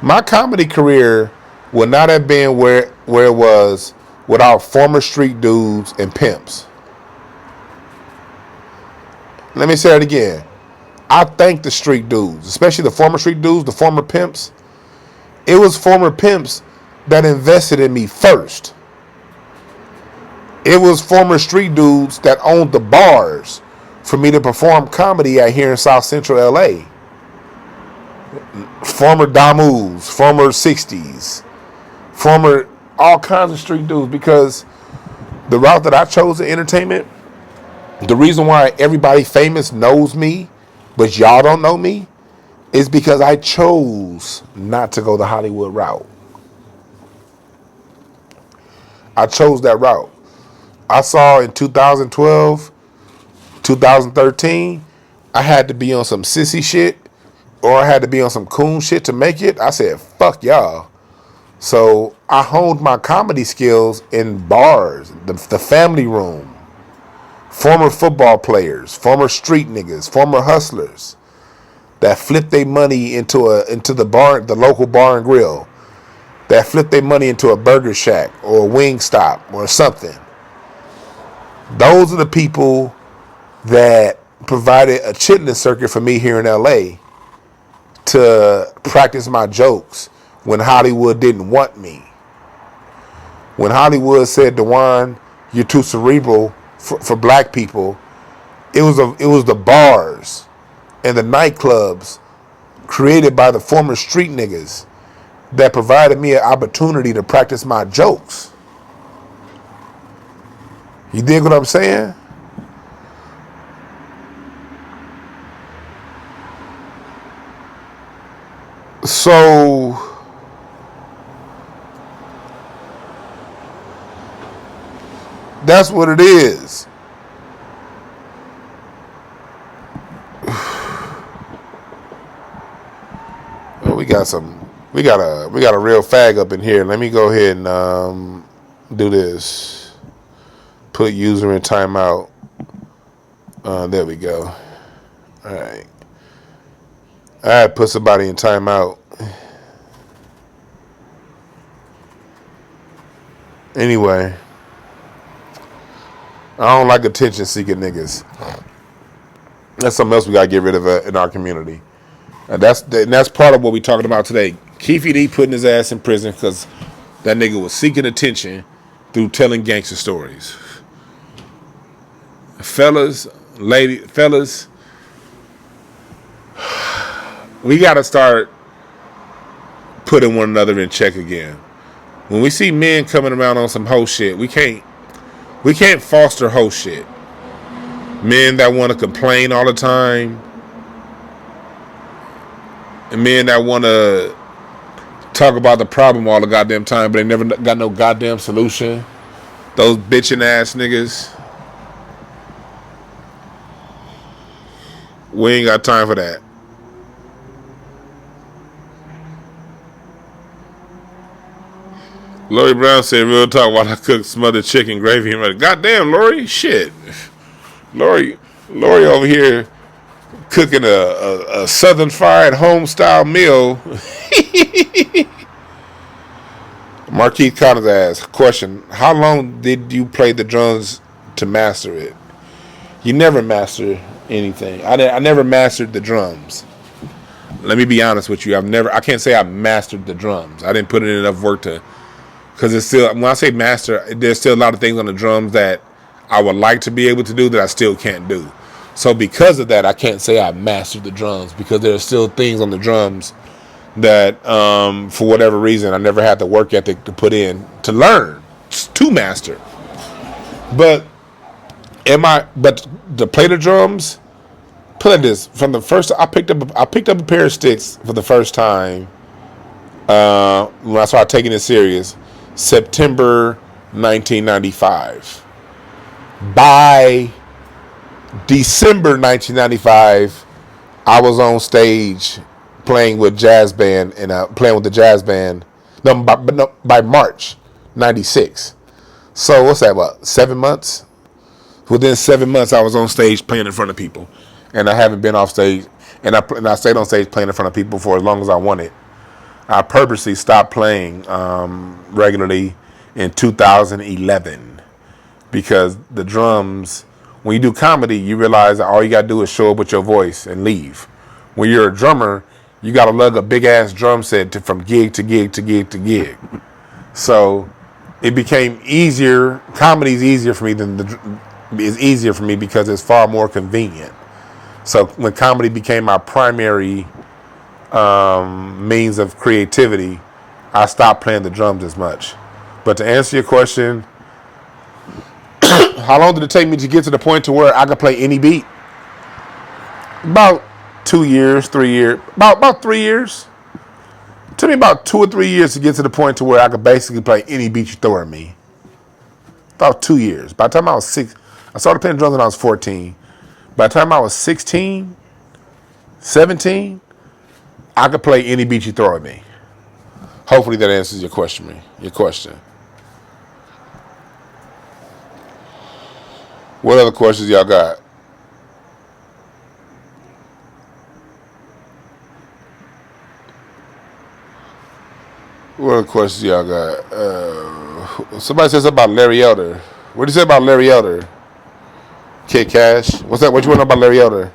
My comedy career would not have been where it was without former street dudes and pimps. Let me say it again. I thank the street dudes, especially the former street dudes, the former pimps. It was former pimps that invested in me first. It was former street dudes that owned the bars for me to perform comedy at here in South Central LA. Former Damus, former 60s, former all kinds of street dudes, because the route that I chose in entertainment, the reason why everybody famous knows me, but y'all don't know me, is because I chose not to go the Hollywood route. I chose that route. I saw in 2012, 2013, I had to be on some sissy shit or I had to be on some coon shit to make it. I said, fuck y'all. So I honed my comedy skills in bars, the family room, former football players, former street niggas, former hustlers that flipped their money into the bar, the local bar and grill, that flipped their money into a burger shack or a wing stop or something. Those are the people that provided a chitlin circuit for me here in LA to practice my jokes when Hollywood didn't want me. When Hollywood said, DeWann, you're too cerebral, for black people, it was the bars and the nightclubs created by the former street niggas that provided me an opportunity to practice my jokes. You dig what I'm saying? So that's what it is. Well, we got a real fag up in here. Let me go ahead and do this. Put user in timeout. There we go. All right. I put somebody in timeout. Anyway, I don't like attention-seeking niggas. That's something else we gotta get rid of in our community. And that's part of what we talking about today. Keefe D putting his ass in prison because that nigga was seeking attention through telling gangster stories. Fellas, we gotta start putting one another in check again. When we see men coming around on some hoe shit, we can't foster hoe shit. Men that want to complain all the time, and men that want to talk about the problem all the goddamn time, but they never got no goddamn solution. Those bitching ass niggas. We ain't got time for that. Lori Brown said, real talk, while I cook smothered chicken gravy. And goddamn, Lori, shit. Lori over here cooking a southern fried home style meal. Marquise Connors asked, question, how long did you play the drums to master it? You never master anything. I never mastered the drums. Let me be honest with you. I can't say I mastered the drums. I didn't put in enough work to, because it's still, when I say master, there's still a lot of things on the drums that I would like to be able to do that I still can't do. So because of that, I can't say I mastered the drums, because there are still things on the drums that, for whatever reason, I never had the work ethic to put in to learn, to master. But to play the drums, put it this, from the first, I picked up a pair of sticks for the first time when I started taking it serious, September 1995. By December 1995, I was on stage playing with jazz band and playing with the jazz band. By March 96. So what's that? About 7 months? Within 7 months, I was on stage playing in front of people, and I haven't been off stage. And I stayed on stage playing in front of people for as long as I wanted. I purposely stopped playing regularly in 2011 because the drums. When you do comedy, you realize that all you gotta do is show up with your voice and leave. When you're a drummer, you gotta lug a big ass drum set from gig to gig to gig to gig. So it became easier. Comedy's easier for me is easier for me because it's far more convenient. So when comedy became my primary means of creativity, I stopped playing the drums as much. But to answer your question, how long did it take me to get to the point to where I could play any beat? About 2 years, 3 years, about 3 years. It took me about 2 or 3 years to get to the point to where I could basically play any beat you throw at me. About 2 years. By the time I was 6, I started playing drums when I was 14. By the time I was 16, 17, I could play any beat you throw at me. Hopefully that answers your question. What other questions y'all got? What other questions y'all got? Somebody said something about Larry Elder. What did you say about Larry Elder? Kid Cash. What's that? What you want to know about Larry Elder?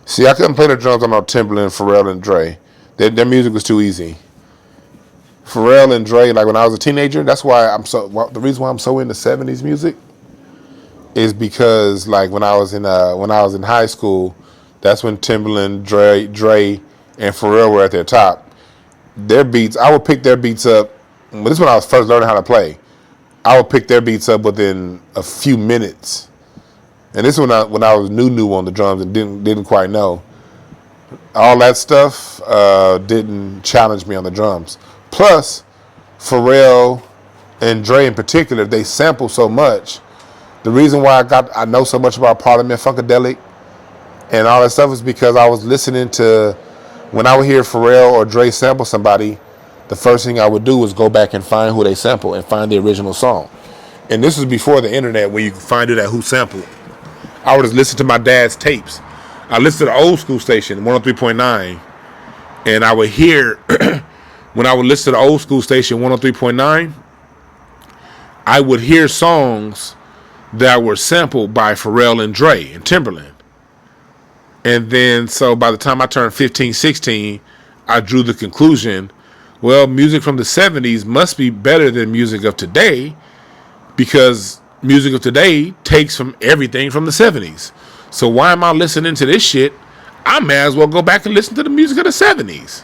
See, I couldn't play the drums on no Timberland for Real and Dre. Their music was too easy. Pharrell and Dre, like when I was a teenager, that's why the reason why I'm so into 70s music is because like when I was in high school, that's when Timbaland, Dre, and Pharrell were at their top. Their beats, I would pick their beats up. Well, this is when I was first learning how to play. I would pick their beats up within a few minutes, and this is when I was new on the drums and didn't quite know. All that stuff didn't challenge me on the drums. Plus, Pharrell and Dre in particular, they sample so much. The reason why I know so much about Parliament Funkadelic and all that stuff is because I was listening to, when I would hear Pharrell or Dre sample somebody, the first thing I would do was go back and find who they sample and find the original song. And this was before the internet where you could find it at who sampled. I would just listen to my dad's tapes. I listened to the old school station, 103.9, and I would hear, when I would listen to the old school station, 103.9, I would hear songs that were sampled by Pharrell and Dre and Timbaland. And then, so by the time I turned 15, 16, I drew the conclusion, well, music from the 70s must be better than music of today because music of today takes from everything from the 70s. So why am I listening to this shit? I may as well go back and listen to the music of the 70s.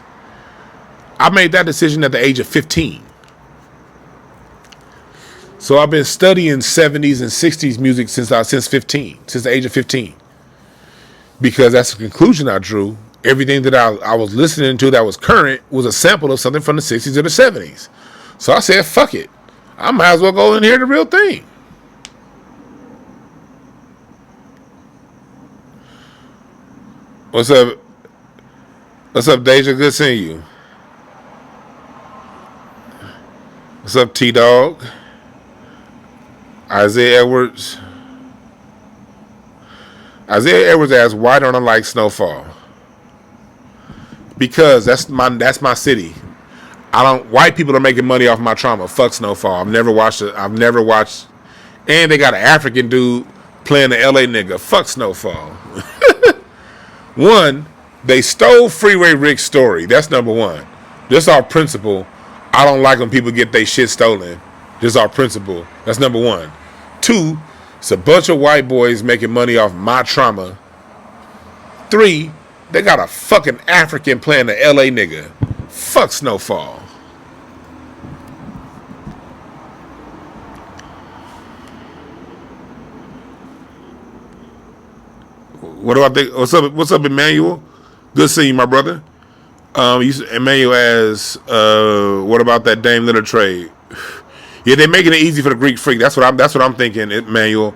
I made that decision at the age of 15. So I've been studying 70s and 60s music since the age of 15. Because that's the conclusion I drew. Everything that I was listening to that was current was a sample of something from the 60s or the 70s. So I said, fuck it. I might as well go and hear the real thing. What's up? What's up, Deja? Good seeing you. What's up, T-Dog? Isaiah Edwards. Isaiah Edwards asks, why don't I like Snowfall? Because that's my city. White people are making money off my trauma. Fuck Snowfall. I've never watched, and they got an African dude playing the LA nigga. Fuck Snowfall. One, they stole Freeway Rick's story. That's number one. Just our principle. I don't like when people get their shit stolen. Just our principle. That's number one. Two, it's a bunch of white boys making money off my trauma. Three, they got a fucking African playing the LA nigga. Fuck Snowfall. What do I think? What's up, Emmanuel? Good seeing you, my brother. Emmanuel asks, what about that Dame Lillard trade? Yeah, they're making it easy for the Greek Freak. That's what I'm thinking, Emmanuel.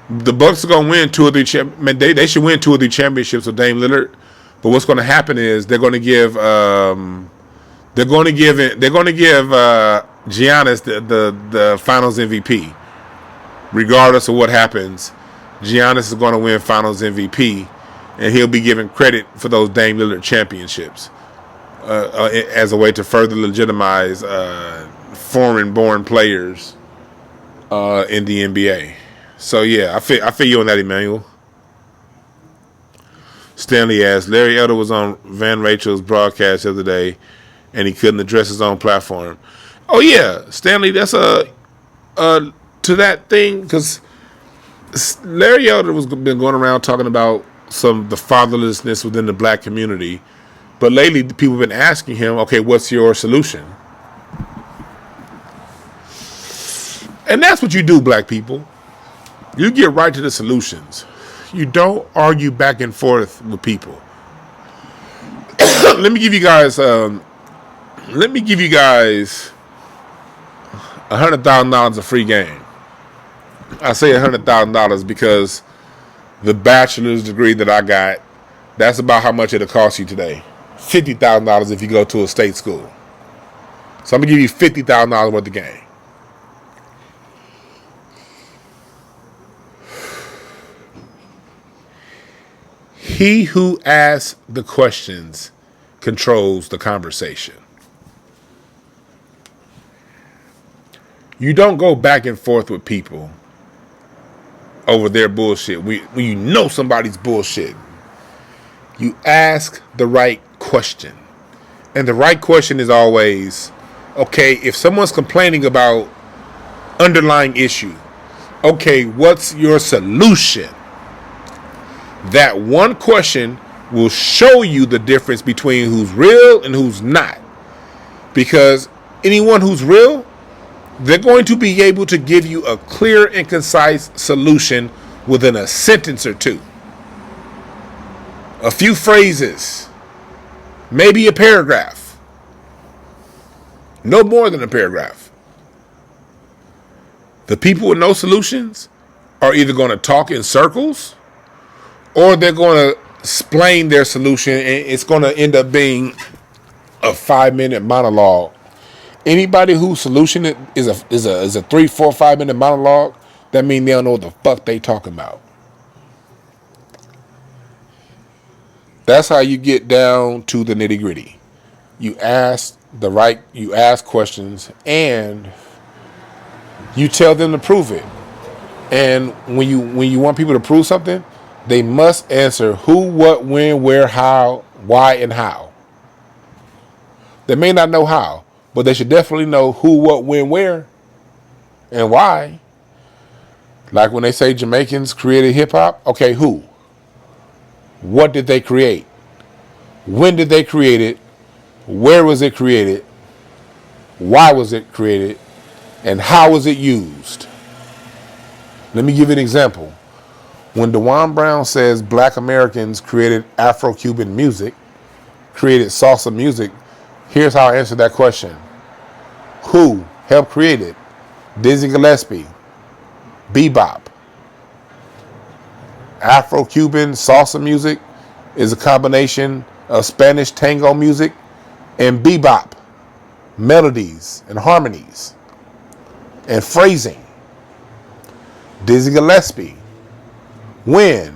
The Bucks are gonna win 2 or 3. They should win 2 or 3 championships with Dame Lillard. But what's going to happen is they're going to give Giannis the Finals MVP. Regardless of what happens, Giannis is going to win Finals MVP, and he'll be given credit for those Dame Lillard championships as a way to further legitimize foreign-born players in the NBA. So yeah, I feel you on that, Emmanuel. Stanley asks, Larry Elder was on Van Rachel's broadcast the other day, and he couldn't address his own platform. Oh yeah, Stanley, that's to that thing, because Larry Elder was been going around talking about the fatherlessness within the black community, but lately people have been asking him, okay, what's your solution? And that's what you do, black people. You get right to the solutions. You don't argue back and forth with people. Let me give you guys $100,000 of free game. I say $100,000 because the bachelor's degree that I got, that's about how much it'll cost you today. $50,000 if you go to a state school. So I'm gonna give you $50,000 worth of game. He who asks the questions controls the conversation. You don't go back and forth with people over their bullshit. When you know somebody's bullshit, you ask the right question. And the right question is always, okay, if someone's complaining about underlying issue, okay, what's your solution? That one question will show you the difference between who's real and who's not. Because anyone who's real, they're going to be able to give you a clear and concise solution within a sentence or two. A few phrases, maybe a paragraph. No more than a paragraph. The people with no solutions are either going to talk in circles or they're going to explain their solution, and it's going to end up being a 5-minute monologue. Anybody whose solution is a 3, 4, 5-minute monologue, that means they don't know what the fuck they talking about. That's how you get down to the nitty gritty. You ask questions and you tell them to prove it. And when you want people to prove something, they must answer who, what, when, where, how, why, and how. They may not know how, but they should definitely know who, what, when, where, and why. Like when they say Jamaicans created hip hop, okay, who? What did they create? When did they create it? Where was it created? Why was it created? And how was it used? Let me give you an example. When DwannBrown says Black Americans created Afro-Cuban music, created salsa music, here's how I answer that question. Who helped create it? Dizzy Gillespie, bebop. Afro-Cuban salsa music is a combination of Spanish tango music and bebop, melodies and harmonies and phrasing. Dizzy Gillespie. When?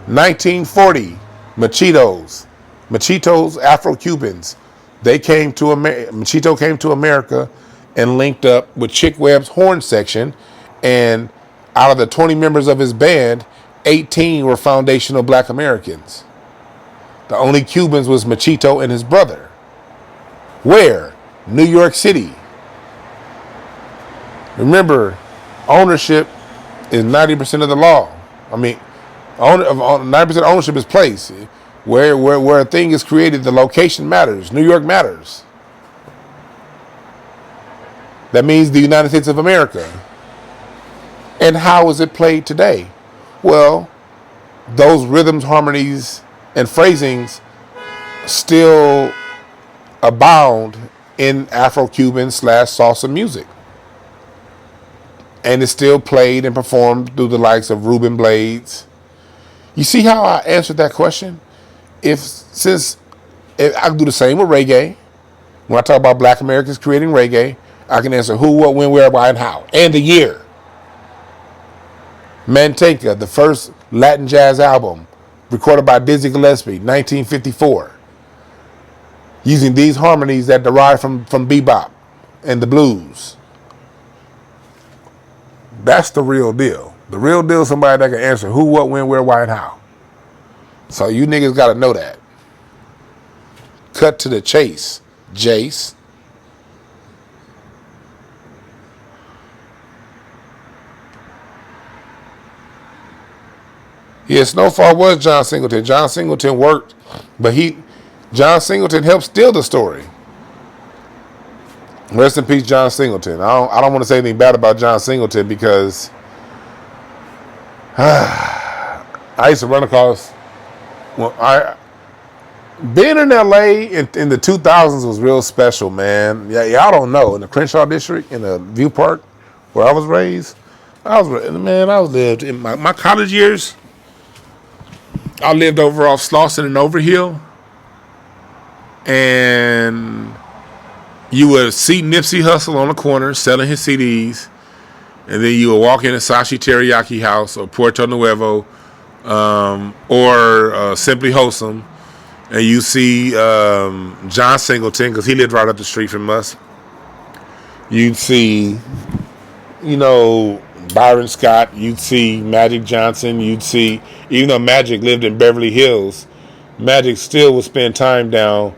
1940, Machitos, Afro-Cubans, Machito came to America and linked up with Chick Webb's horn section, and out of the 20 members of his band, 18 were foundational Black Americans. The only Cubans was Machito and his brother. Where? New York City. Remember, ownership is 90% of the law. I mean, 90% ownership is place. Where a thing is created, the location matters. New York matters. That means the United States of America. And how is it played today? Well, those rhythms, harmonies, and phrasings still abound in Afro-Cuban / salsa music. And it's still played and performed through the likes of Ruben Blades. You see how I answered that question? If I can do the same with reggae. When I talk about Black Americans creating reggae, I can answer who, what, when, where, why, and how. And the year. Manteca, the first Latin jazz album, recorded by Dizzy Gillespie, 1954. Using these harmonies that derive from bebop and the blues. That's the real deal. The real deal is somebody that can answer who, what, when, where, why, and how. So you niggas got to know that. Cut to the chase, Jace. Yeah, Snowfall was John Singleton. John Singleton worked, but John Singleton helped steal the story. Rest in peace, John Singleton. I don't want to say anything bad about John Singleton because I used to run across. Well, being in LA in the 2000s was real special, man. Yeah, y'all don't know. In the Crenshaw district, in the View Park, where I was raised, I lived in my college years. I lived over off Slauson and Overhill, and you would see Nipsey Hussle on the corner selling his CDs, and then you would walk in a Sashi Teriyaki House or Puerto Nuevo or Simply Wholesome, and you see John Singleton, because he lived right up the street from us. You'd see, Byron Scott. You'd see Magic Johnson. You'd see, even though Magic lived in Beverly Hills, Magic still would spend time down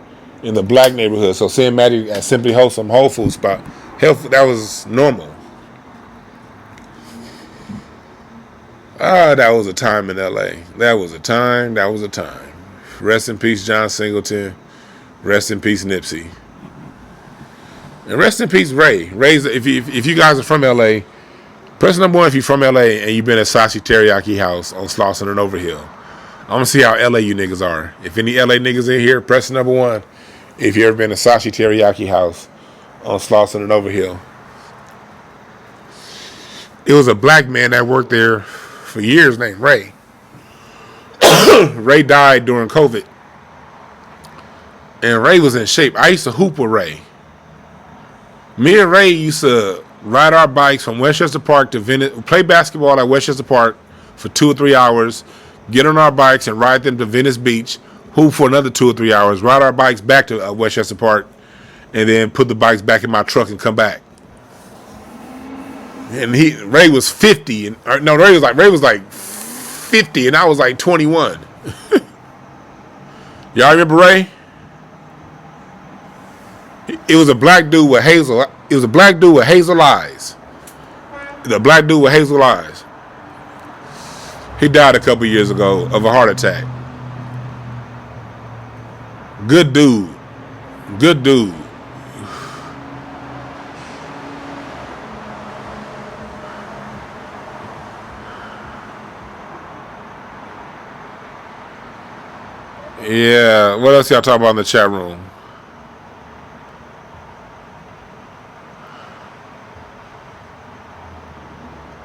in the black neighborhood. So seeing Maddie at Simply Wholesome Whole Food spot, that was normal. That was a time in L.A. That was a time. Rest in peace, John Singleton. Rest in peace, Nipsey. And rest in peace, Ray. Ray's, if you guys are from L.A., person number one, if you're from L.A. and you've been at Sashi Teriyaki House on Slauson and Overhill, I'm going to see how L.A. you niggas are. If any L.A. niggas in here, person number one, if you ever been to Sashi Teriyaki House on Slauson and Overhill. It was a black man that worked there for years named Ray. Ray died during COVID. And Ray was in shape. I used to hoop with Ray. Me and Ray used to ride our bikes from Westchester Park to Venice, play basketball at Westchester Park for 2 or 3 hours, get on our bikes and ride them to Venice Beach, hoop for another 2 or 3 hours, ride our bikes back to Westchester Park, and then put the bikes back in my truck and come back. And Ray was 50, Ray was like 50, and I was like 21. Y'all remember Ray? It was a black dude with hazel. It was a black dude with hazel eyes. The black dude with hazel eyes. He died a couple years ago of a heart attack. Good dude. Good dude. Yeah. What else y'all talking about in the chat room?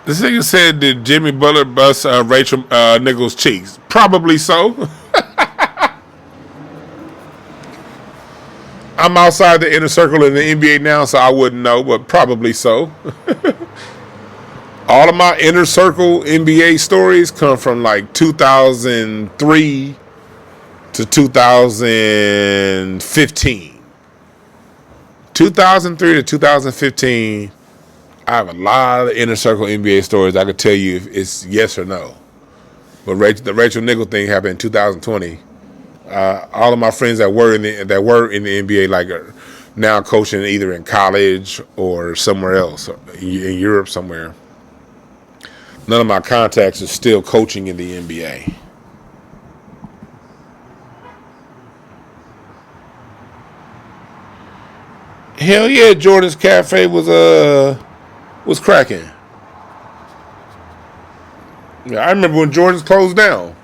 This nigga said, did Jimmy Butler bust Rachel Nichols' cheeks? Probably so. I'm outside the inner circle in the NBA now, so I wouldn't know, but probably so. All of my inner circle NBA stories come from like 2003 to 2015. 2003 to 2015. I have a lot of inner circle NBA stories. I could tell you if it's yes or no. But the Rachel Nichols thing happened in 2020. All of my friends that were in the NBA, like, are now coaching either in college or somewhere else, in Europe somewhere. None of my contacts are still coaching in the NBA. Hell yeah, Jordan's Cafe was cracking. Yeah, I remember when Jordan's closed down.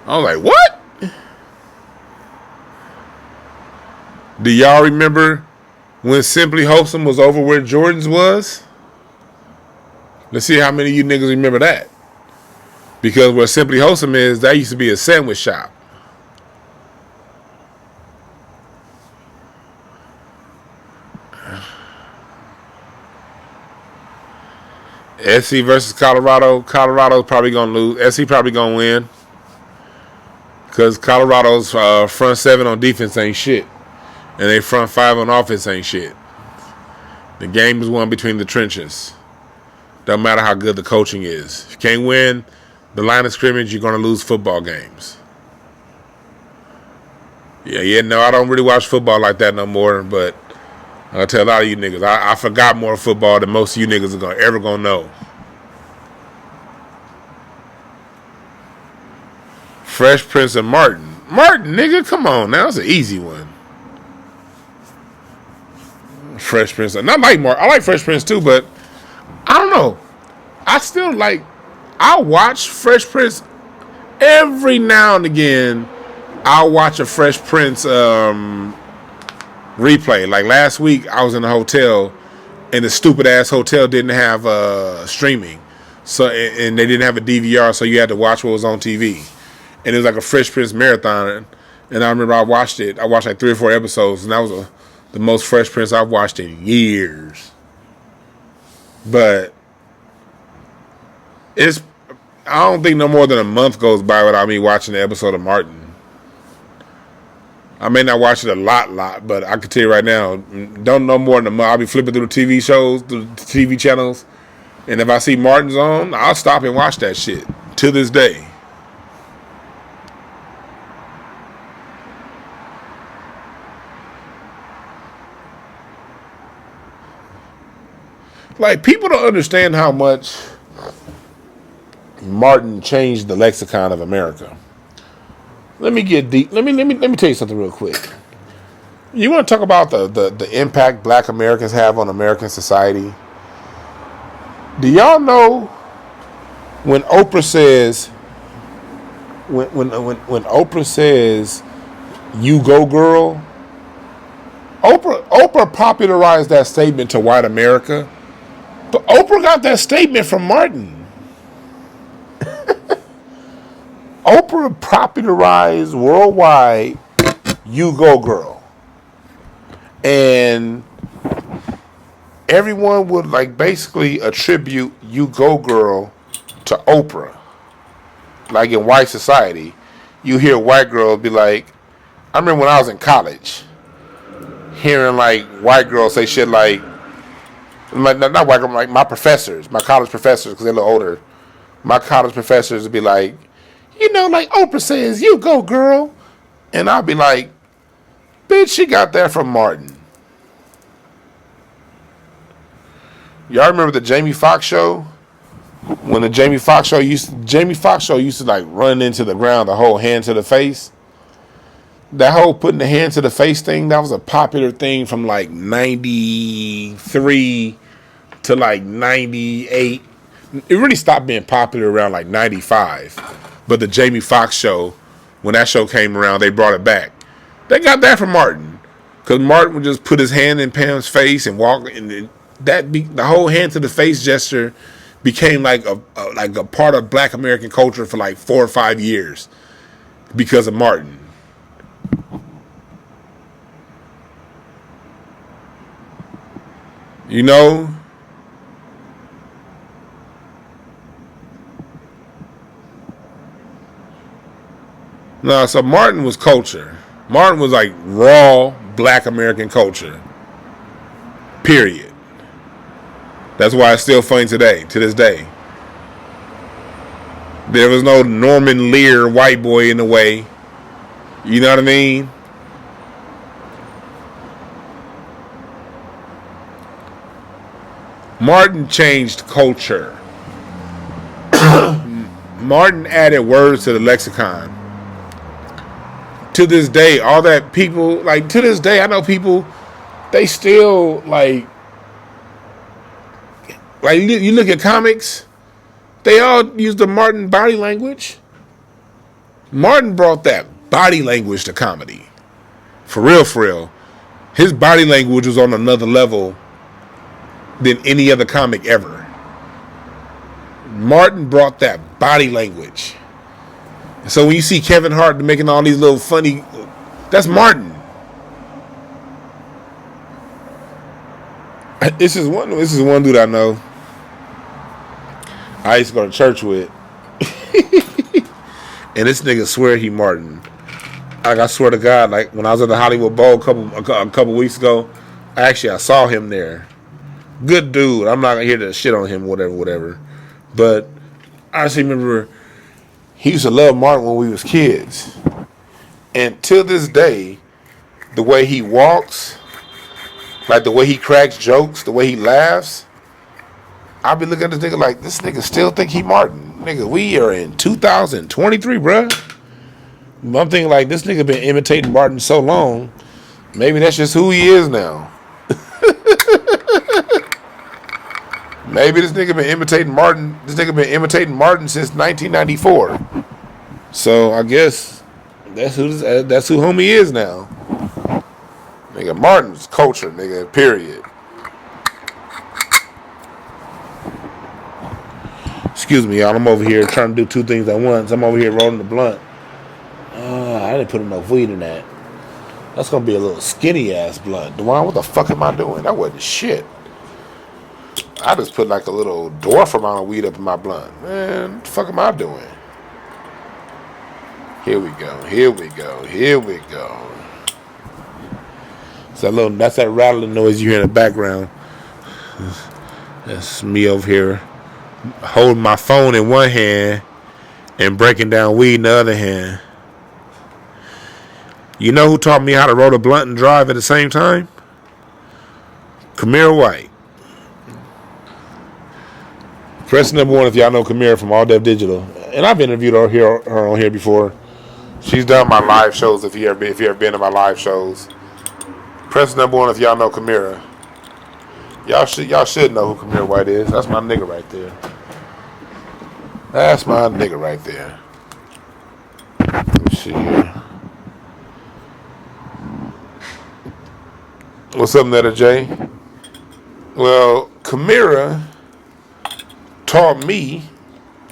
I was like, what? Do y'all remember when Simply Wholesome was over where Jordan's was? Let's see how many of you niggas remember that. Because where Simply Wholesome is, that used to be a sandwich shop. SC versus Colorado. Colorado's probably going to lose. SC probably going to win. Because Colorado's front seven on defense ain't shit. And they front five on offense ain't shit. The game is won between the trenches. Don't matter how good the coaching is. If you can't win the line of scrimmage, you're going to lose football games. Yeah, no, I don't really watch football like that no more, but I'll tell a lot of you niggas, I forgot more football than most of you niggas are ever going to know. Fresh Prince of Martin. Martin, nigga, come on now. That's an easy one. Fresh Prince. And I like Fresh Prince too, but I don't know. I watch Fresh Prince every now and again. I'll watch a Fresh Prince replay. Like last week, I was in a hotel, and the stupid ass hotel didn't have streaming, so and they didn't have a DVR, so you had to watch what was on TV. And it was like a Fresh Prince marathon, and I remember I watched it. I watched like 3 or 4 episodes, and that was the most Fresh Prince I've watched in years. But I don't think no more than a month goes by without me watching the episode of Martin. I may not watch it a lot, but I can tell you right now, don't know more than a month. I'll be flipping through the TV shows, through the TV channels, and if I see Martin's on, I'll stop and watch that shit to this day. Like, people don't understand how much Martin changed the lexicon of America. Let me get deep. Let me tell you something real quick. You want to talk about the impact Black Americans have on American society? Do y'all know when Oprah says when Oprah says "You go, girl"? Oprah popularized that statement to white America, but Oprah got that statement from Martin. Oprah popularized worldwide "You go, girl." And everyone would like basically attribute "You go, girl" to Oprah. Like in white society, you hear white girls be like, I remember when I was in college, hearing like white girls say shit like not white girls, like my professors, my college professors, because they're a little older. My college professors would be like, you know, like Oprah says, "You go, girl," and I'd be like, bitch, she got that from Martin. Y'all remember the Jamie Foxx show? When the Jamie Foxx show used to like run into the ground, the whole hand to the face. That whole putting the hand to the face thing, that was a popular thing from like 93 to like 98. It really stopped being popular around like 95. But the Jamie Foxx show, when that show came around, they brought it back. They got that from Martin. Because Martin would just put his hand in Pam's face and walk, and the whole hand to the face gesture became like a part of Black American culture for like 4 or 5 years because of Martin. You know? No, so Martin was culture. Martin was like raw Black American culture. Period. That's why it's still funny today, to this day. There was no Norman Lear white boy in the way. You know what I mean? Martin changed culture. Martin added words to the lexicon. To this day, all that people, like, to this day, I know people, they still, like you look at comics, they all use the Martin body language. Martin brought that body language to comedy. For real, for real. His body language was on another level than any other comic ever. Martin brought that body language. So when you see Kevin Hart making all these little funny, that's Martin. This is one dude I know. I used to go to church with. And this nigga swear he Martin. Like, I swear to God, like when I was at the Hollywood Bowl a couple weeks ago, I saw him there. Good dude. I'm not gonna hear the shit on him, whatever. But I just remember he used to love Martin when we was kids. And till this day, the way he walks, like the way he cracks jokes, the way he laughs, I be looking at this nigga like, this nigga still think he Martin. Nigga, we are in 2023, bruh. I'm thinking like, this nigga been imitating Martin so long, maybe that's just who he is now. Maybe this nigga been imitating Martin. This nigga been imitating Martin since 1994. So I guess that's who homie is now. Nigga, Martin's culture, nigga, period. Excuse me, y'all. I'm over here trying to do two things at once. I'm over here rolling the blunt. I didn't put enough weed in that. That's gonna be a little skinny ass blunt. Dwan, what the fuck am I doing? That wasn't shit. I just put like a little dwarf amount of weed up in my blunt. Man, what the fuck am I doing? Here we go. That's that rattling noise you hear in the background. That's me over here holding my phone in one hand and breaking down weed in the other hand. You know who taught me how to roll a blunt and drive at the same time? Kamir White. Press number one if y'all know Kamira from All Dev Digital. And I've interviewed her on here before. She's done my live shows if you ever been to my live shows. Press number one if y'all know Kamira. Y'all should know who Kamira White is. That's my nigga right there. That's my nigga right there. Let's see here. What's up, Netta J? Well, Kamira taught me,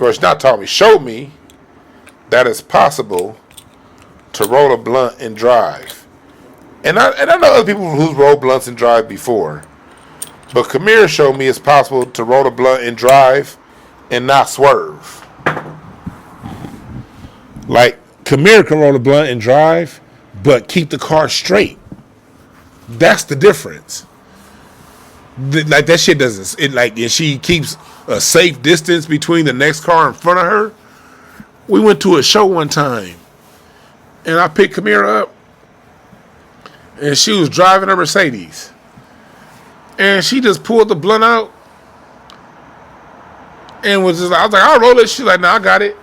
or it's not taught me, showed me that it's possible to roll a blunt and drive. And I know other people who's rolled blunts and drive before. But Kamira showed me it's possible to roll a blunt and drive and not swerve. Like, Kamira can roll a blunt and drive, but keep the car straight. That's the difference. Like, that shit doesn't, and she keeps a safe distance between the next car in front of her. We went to a show one time, and I picked Kamira up, and she was driving a Mercedes. And she just pulled the blunt out and was just like, I was like, I'll roll it. She's like, no, I got it.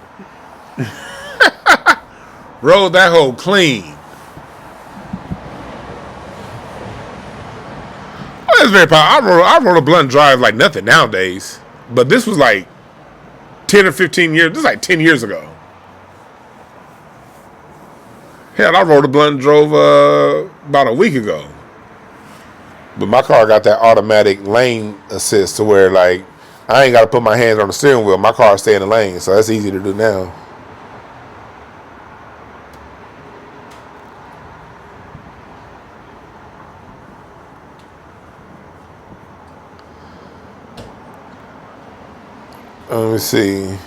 Rolled that whole clean. Well, that's very powerful. I roll a blunt drive like nothing nowadays. But this was like 10 or 15 years. This is like 10 years ago. Hell, I rolled a blunt and drove about a week ago. But my car got that automatic lane assist to where, like, I ain't got to put my hands on the steering wheel. My car stay in the lane, so that's easy to do now. Let me see.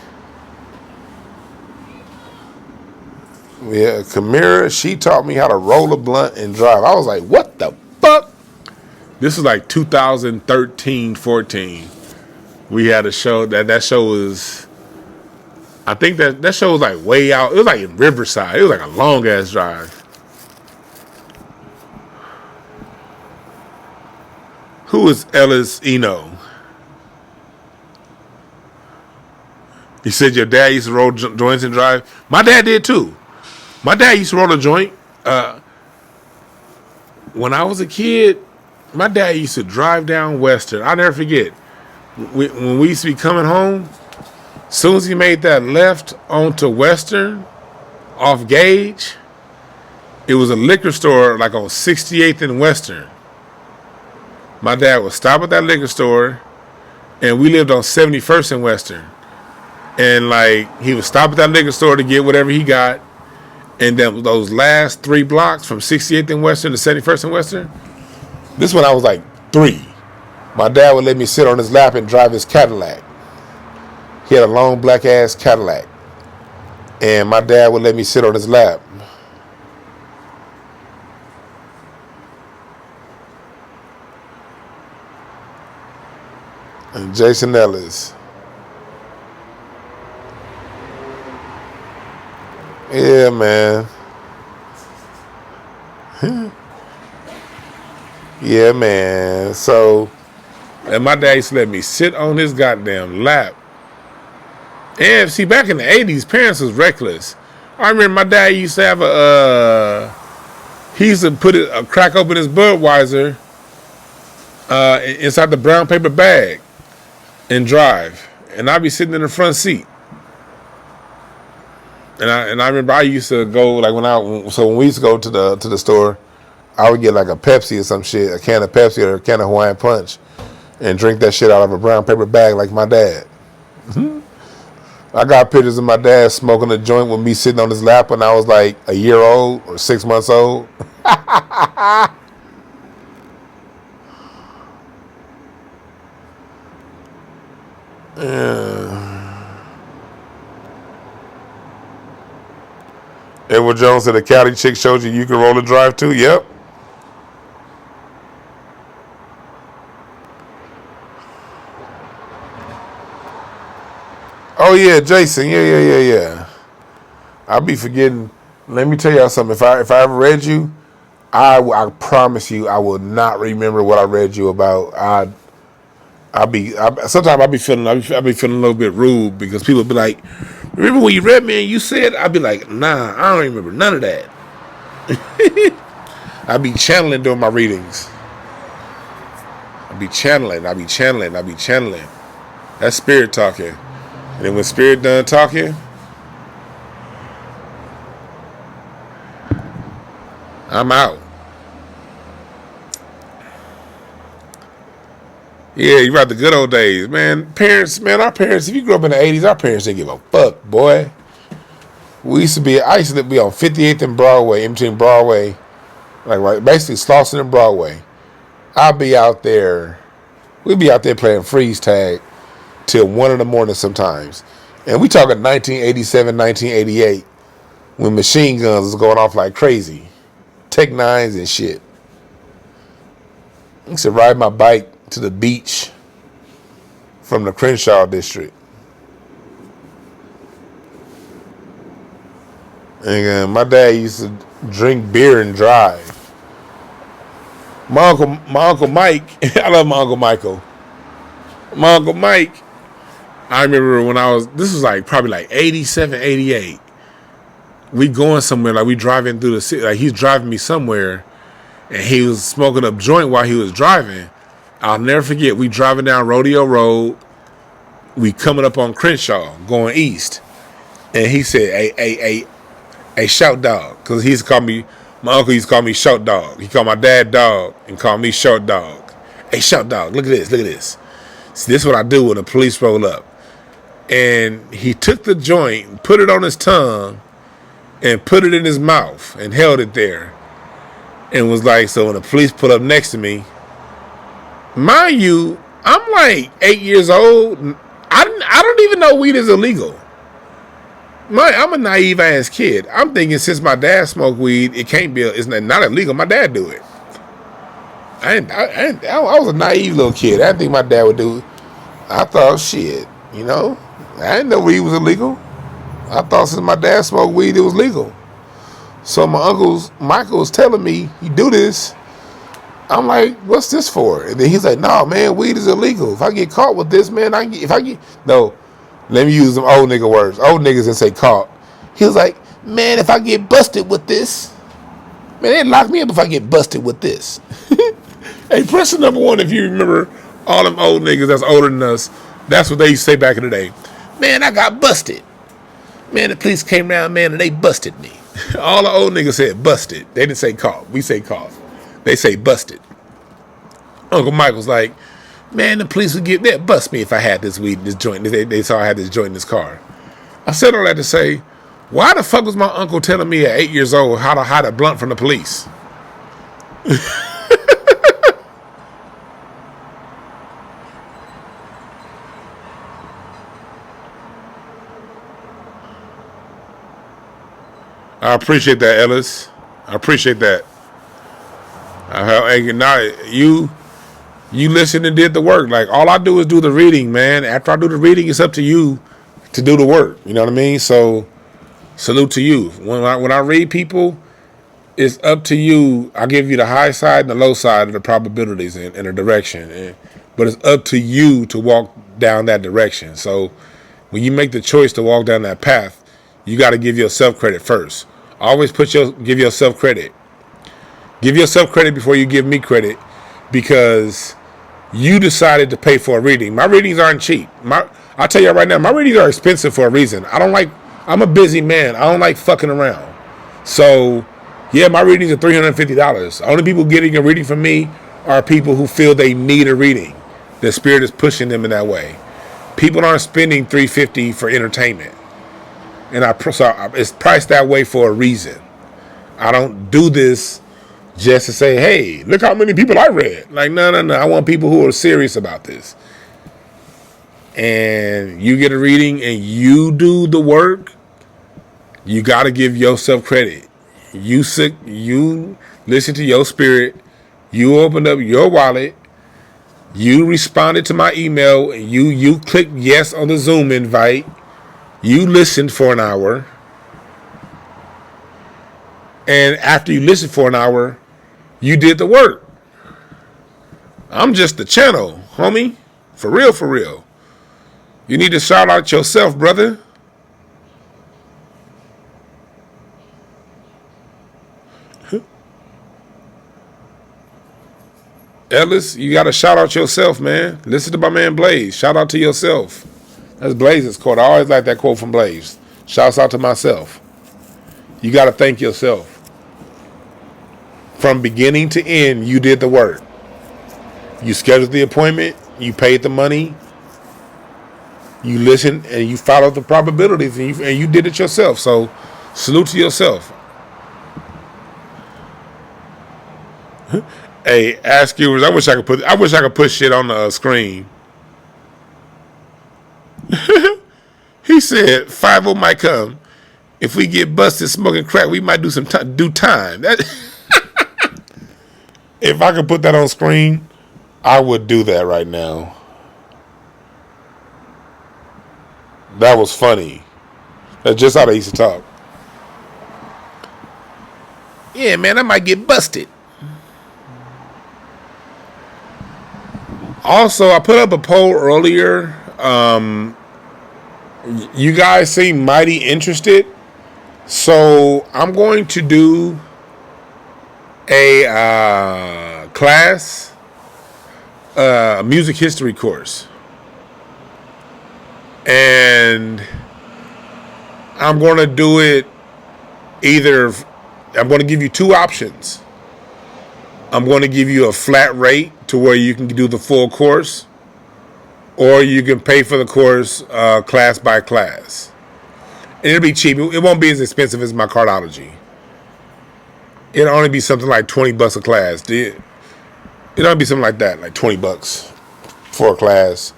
Yeah, Kamira, she taught me how to roll a blunt and drive. I was like, what the fuck? This was like 2013, 14. We had a show that show was, I think that show was like way out. It was like in Riverside. It was like a long ass drive. Who is Ellis Eno? You said your dad used to roll joints and drive. My dad did too. My dad used to roll a joint. When I was a kid, my dad used to drive down Western. I'll never forget. When we used to be coming home, as soon as he made that left onto Western, off Gage, it was a liquor store like on 68th and Western. My dad would stop at that liquor store, and we lived on 71st and Western. And like, he would stop at that liquor store to get whatever he got. And then those last 3 blocks from 68th and Western to 71st and Western, this when I was like 3. My dad would let me sit on his lap and drive his Cadillac. He had a long black ass Cadillac. And my dad would let me sit on his lap. And Jason Ellis. Yeah, man. Yeah, man. So, and my dad used to let me sit on his goddamn lap. And see, back in the 80s, parents was reckless. I remember my dad used to have he used to put a crack open his Budweiser inside the brown paper bag and drive. And I'd be sitting in the front seat. And I remember I used to go, like, when we used to go to the store, I would get like a Pepsi or some shit, a can of Pepsi or a can of Hawaiian Punch, and drink that shit out of a brown paper bag like my dad. I got pictures of my dad smoking a joint with me sitting on his lap when I was like a year old or 6 months old. Yeah. Edward Jones said a Cali chick showed you can roll a drive too. Yep. Oh yeah, Jason. Yeah. I'll be forgetting. Let me tell y'all something. If I ever read you, I promise you I will not remember what I read you about. Sometimes I be feeling a little bit rude because people be like, remember when you read me and you said, I'd be like, nah, I don't remember none of that. I be channeling during my readings. I be channeling. That's spirit talking. And then when spirit done talking, I'm out. Yeah, you about the good old days, man. Our parents, if you grew up in the 80s, our parents didn't give a fuck, boy. I used to be on 58th and Broadway, in between Broadway, like right, basically Slauson and Broadway. We'd be out there playing freeze tag till 1 in the morning sometimes. And we talking 1987, 1988, when machine guns was going off like crazy. Tech 9s and shit. I used to ride my bike to the beach from the Crenshaw district. And my dad used to drink beer and drive. My uncle Mike, I love my Uncle Michael. My Uncle Mike, I remember this was like probably like 87, 88. We going somewhere, like we driving through the city, like he's driving me somewhere, and he was smoking up joint while he was driving. I'll never forget, we driving down Rodeo Road, we coming up on Crenshaw, going east, and he said, hey, shout dog, because my uncle used to call me short dog. He called my dad dog and called me short dog. Hey, short dog, look at this. See, this is what I do when the police roll up. And he took the joint, put it on his tongue, and put it in his mouth and held it there. And was like, so when the police put up next to me, mind you, I'm like 8 years old. I don't even know weed is illegal. I'm a naive ass kid. I'm thinking since my dad smoked weed, it's not illegal. My dad do it. I was a naive little kid. I didn't think my dad would do it. I thought shit, I didn't know weed was illegal. I thought since my dad smoked weed, it was legal. So my Michael was telling me, you do this. I'm like, what's this for? And then he's like, no, man, weed is illegal. If I get caught with this, man, no. Let me use them old nigga words. Old niggas didn't say caught. He was like, man, if I get busted with this, man, they'd lock me up if I get busted with this. Hey, press the number 1 if you remember all them old niggas that's older than us. That's what they used to say back in the day. Man, I got busted. Man, the police came around, man, and they busted me. All the old niggas said busted. They didn't say caught. We say caught. They say busted. Uncle Michael's like, man, the police would bust me if I had this weed in this joint. They saw I had this joint in this car. I said all that to say, why the fuck was my uncle telling me at 8 years old how to hide a blunt from the police? I appreciate that, Ellis. I appreciate that. You listened and did the work. Like, all I do is do the reading, man. After I do the reading, it's up to you to do the work. You know what I mean? So, salute to you. When I read people, it's up to you. I give you the high side and the low side of the probabilities and the direction. But it's up to you to walk down that direction. So, when you make the choice to walk down that path, you got to give yourself credit first. Always give yourself credit. Give yourself credit before you give me credit, because you decided to pay for a reading. My readings aren't cheap. I'll tell you right now, my readings are expensive for a reason. I'm a busy man. I don't like fucking around. So, yeah, my readings are $350. Only people getting a reading from me are people who feel they need a reading. The spirit is pushing them in that way. People aren't spending $350 for entertainment. And it's priced that way for a reason. I don't do this just to say, hey, look how many people I read. Like, no. I want people who are serious about this. And you get a reading and you do the work, you got to give yourself credit. You listen to your spirit. You opened up your wallet. You responded to my email. You clicked yes on the Zoom invite. You listened for an hour. And after you listened for an hour, you did the work. I'm just the channel, homie. For real, for real. You need to shout out yourself, brother. Ellis, you got to shout out yourself, man. Listen to my man Blaze. Shout out to yourself. That's Blaze's quote. I always like that quote from Blaze. Shouts out to myself. You got to thank yourself. From beginning to end, you did the work. You scheduled the appointment. You paid the money. You listened and you followed the probabilities, and you did it yourself. So, salute to yourself. Hey, ask viewers. I wish I could put shit on the screen. He said 5-0 might come. If we get busted smoking crack, we might do time. That if I could put that on screen, I would do that right now. That was funny. That's just how they used to talk. Yeah, man, I might get busted. Also, I put up a poll earlier. You guys seem mighty interested. So I'm going to do a class, a music history course. And I'm going to do it I'm going to give you two options. I'm going to give you a flat rate to where you can do the full course, or you can pay for the course class by class. And it'll be cheap. It won't be as expensive as my cardiology. It'll only be something like $20 a class. It'll only be something like that, like $20 for a class.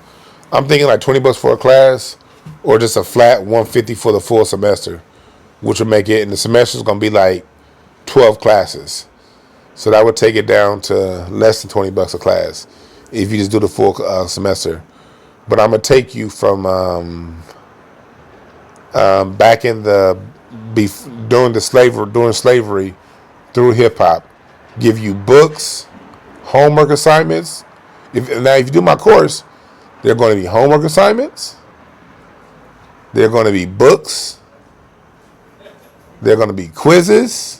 I'm thinking like $20 for a class, or just a flat $150 for the full semester, which will make it, and the semester is going to be like 12 classes. So that would take it down to less than $20 a class if you just do the full semester. But I'm going to take you from back in during slavery through hip hop, give you books, homework assignments. If you do my course, there are going to be homework assignments. There are going to be books. There are going to be quizzes.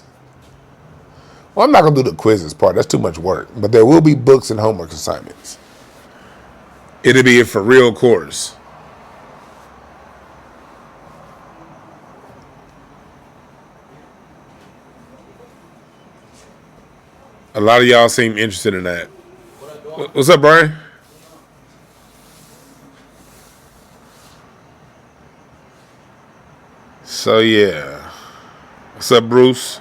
Well, I'm not going to do the quizzes part. That's too much work. But there will be books and homework assignments. It'll be a for real course. A lot of y'all seem interested in that. What's up, Brian? So, yeah. What's up, Bruce?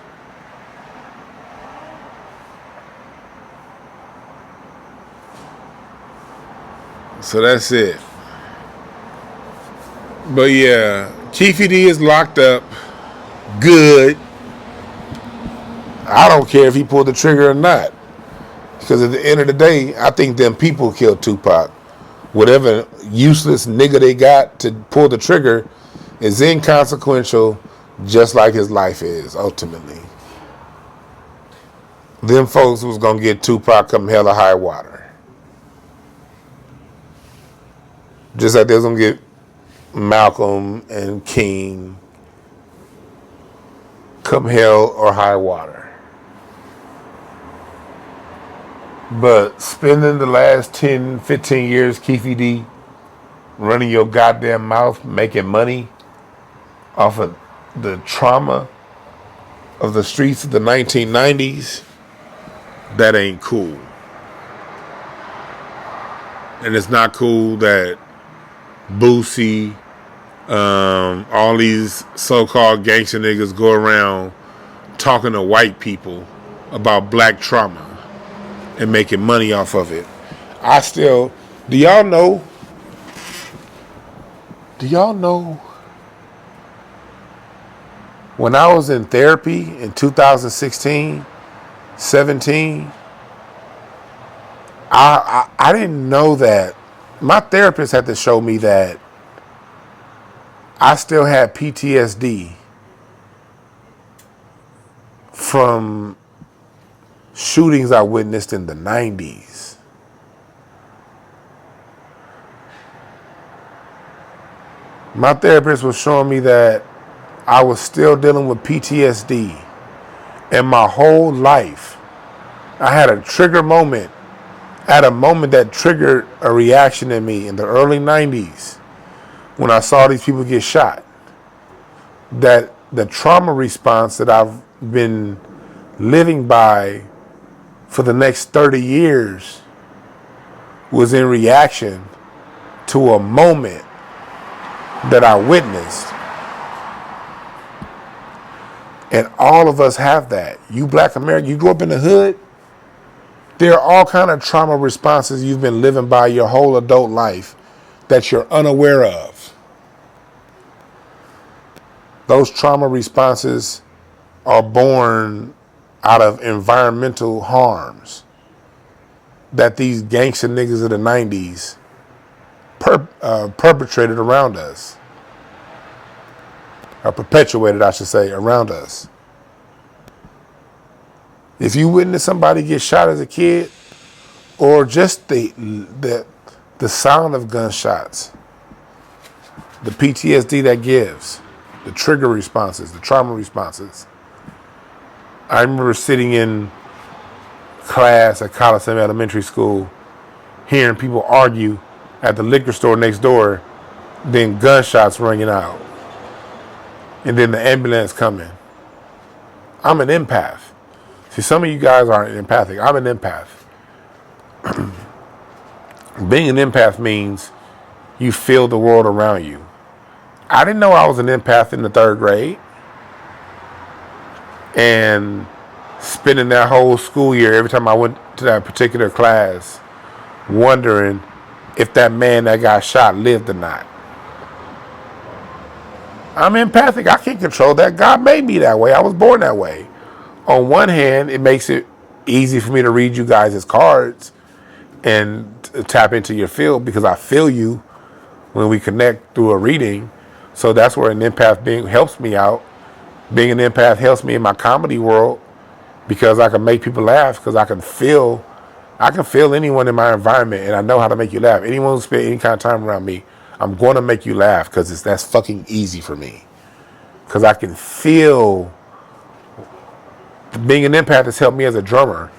So that's it. But yeah, Keefe D is locked up. Good. I don't care if he pulled the trigger or not. Because at the end of the day, I think them people killed Tupac. Whatever useless nigga they got to pull the trigger is inconsequential, just like his life is, ultimately. Them folks was going to get Tupac come hell or high water. Just like they was going to get Malcolm and King come hell or high water. But spending the last 10, 15 years, Keefe D, running your goddamn mouth, making money off of the trauma of the streets of the 1990s, that ain't cool. And it's not cool that Boosie, all these so-called gangster niggas go around talking to white people about black trauma and making money off of it. Do y'all know when I was in therapy in 2016, 17, I didn't know that. My therapist had to show me that I still had PTSD from shootings I witnessed in the 90s. My therapist was showing me that I was still dealing with PTSD. And my whole life, I had a trigger moment, at a moment that triggered a reaction in me in the early 90s when I saw these people get shot. That the trauma response that I've been living by for the next 30 years was in reaction to a moment that I witnessed. And all of us have that. You black American, you grew up in the hood, there are all kind of trauma responses you've been living by your whole adult life that you're unaware of. Those trauma responses are born out of environmental harms that these gangster niggas of the 90s perpetrated around us. Or perpetuated, I should say, around us. If you witness somebody get shot as a kid, or just the sound of gunshots, the PTSD that gives, the trigger responses, the trauma responses. I remember sitting in class at Coliseum Elementary School, hearing people argue at the liquor store next door, then gunshots ringing out. And then the ambulance coming. I'm an empath. See, some of you guys aren't empathic. I'm an empath. Being an empath means you feel the world around you. I didn't know I was an empath in the 3rd grade. And spending that whole school year, every time I went to that particular class, wondering if that man that got shot lived or not. I'm empathic. I can't control that. God made me that way. I was born that way. On one hand, it makes it easy for me to read you guys' cards and tap into your field because I feel you when we connect through a reading. So that's where an empath being helps me out. Being an empath helps me in my comedy world because I can make people laugh because I can feel anyone in my environment and I know how to make you laugh. Anyone who spent any kind of time around me, I'm going to make you laugh because that's fucking easy for me. Because I can feel. Being an empath has helped me as a drummer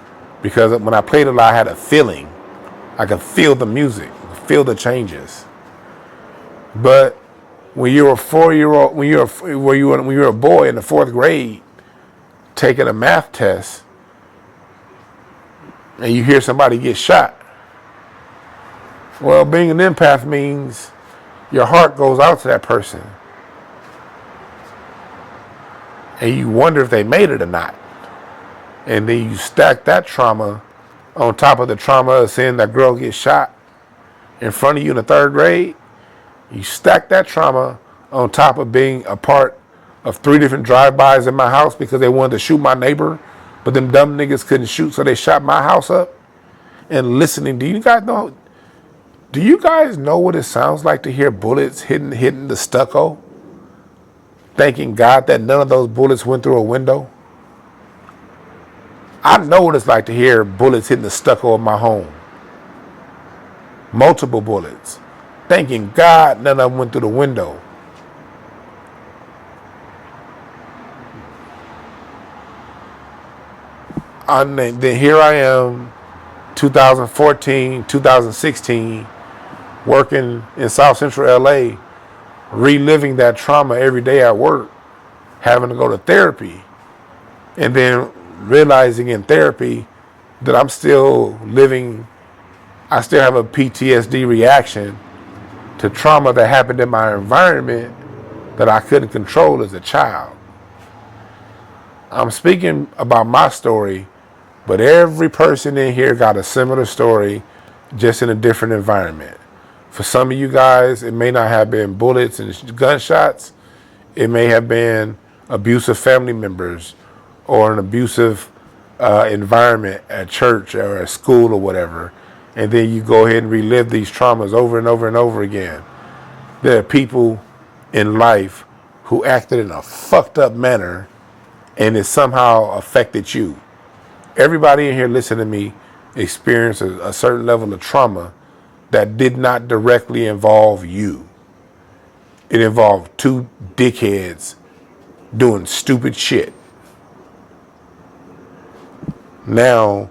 because when I played a lot, I had a feeling. I could feel the music, feel the changes. But when you're a 4-year-old, when you're a boy in the 4th grade taking a math test and you hear somebody get shot, well, being an empath means your heart goes out to that person. And you wonder if they made it or not. And then you stack that trauma on top of the trauma of seeing that girl get shot in front of you in the 3rd grade. You stack that trauma on top of being a part of 3 different drive-bys in my house because they wanted to shoot my neighbor, but them dumb niggas couldn't shoot, so they shot my house up. And listening, do you guys know what it sounds like to hear bullets hitting the stucco? Thanking God that none of those bullets went through a window. I know what it's like to hear bullets hitting the stucco of my home. Multiple bullets. Thanking God none of them went through the window. And then here I am, 2014, 2016, working in South Central LA, reliving that trauma every day at work, having to go to therapy, and then realizing in therapy that I still have a PTSD reaction to trauma that happened in my environment that I couldn't control as a child. I'm speaking about my story, but every person in here got a similar story, just in a different environment. For some of you guys, it may not have been bullets and gunshots. It may have been abusive family members or an abusive environment at church or at school or whatever. And then you go ahead and relive these traumas over and over and over again. There are people in life who acted in a fucked up manner and it somehow affected you. Everybody in here listening to me experienced a certain level of trauma that did not directly involve you. It involved two dickheads doing stupid shit. Now,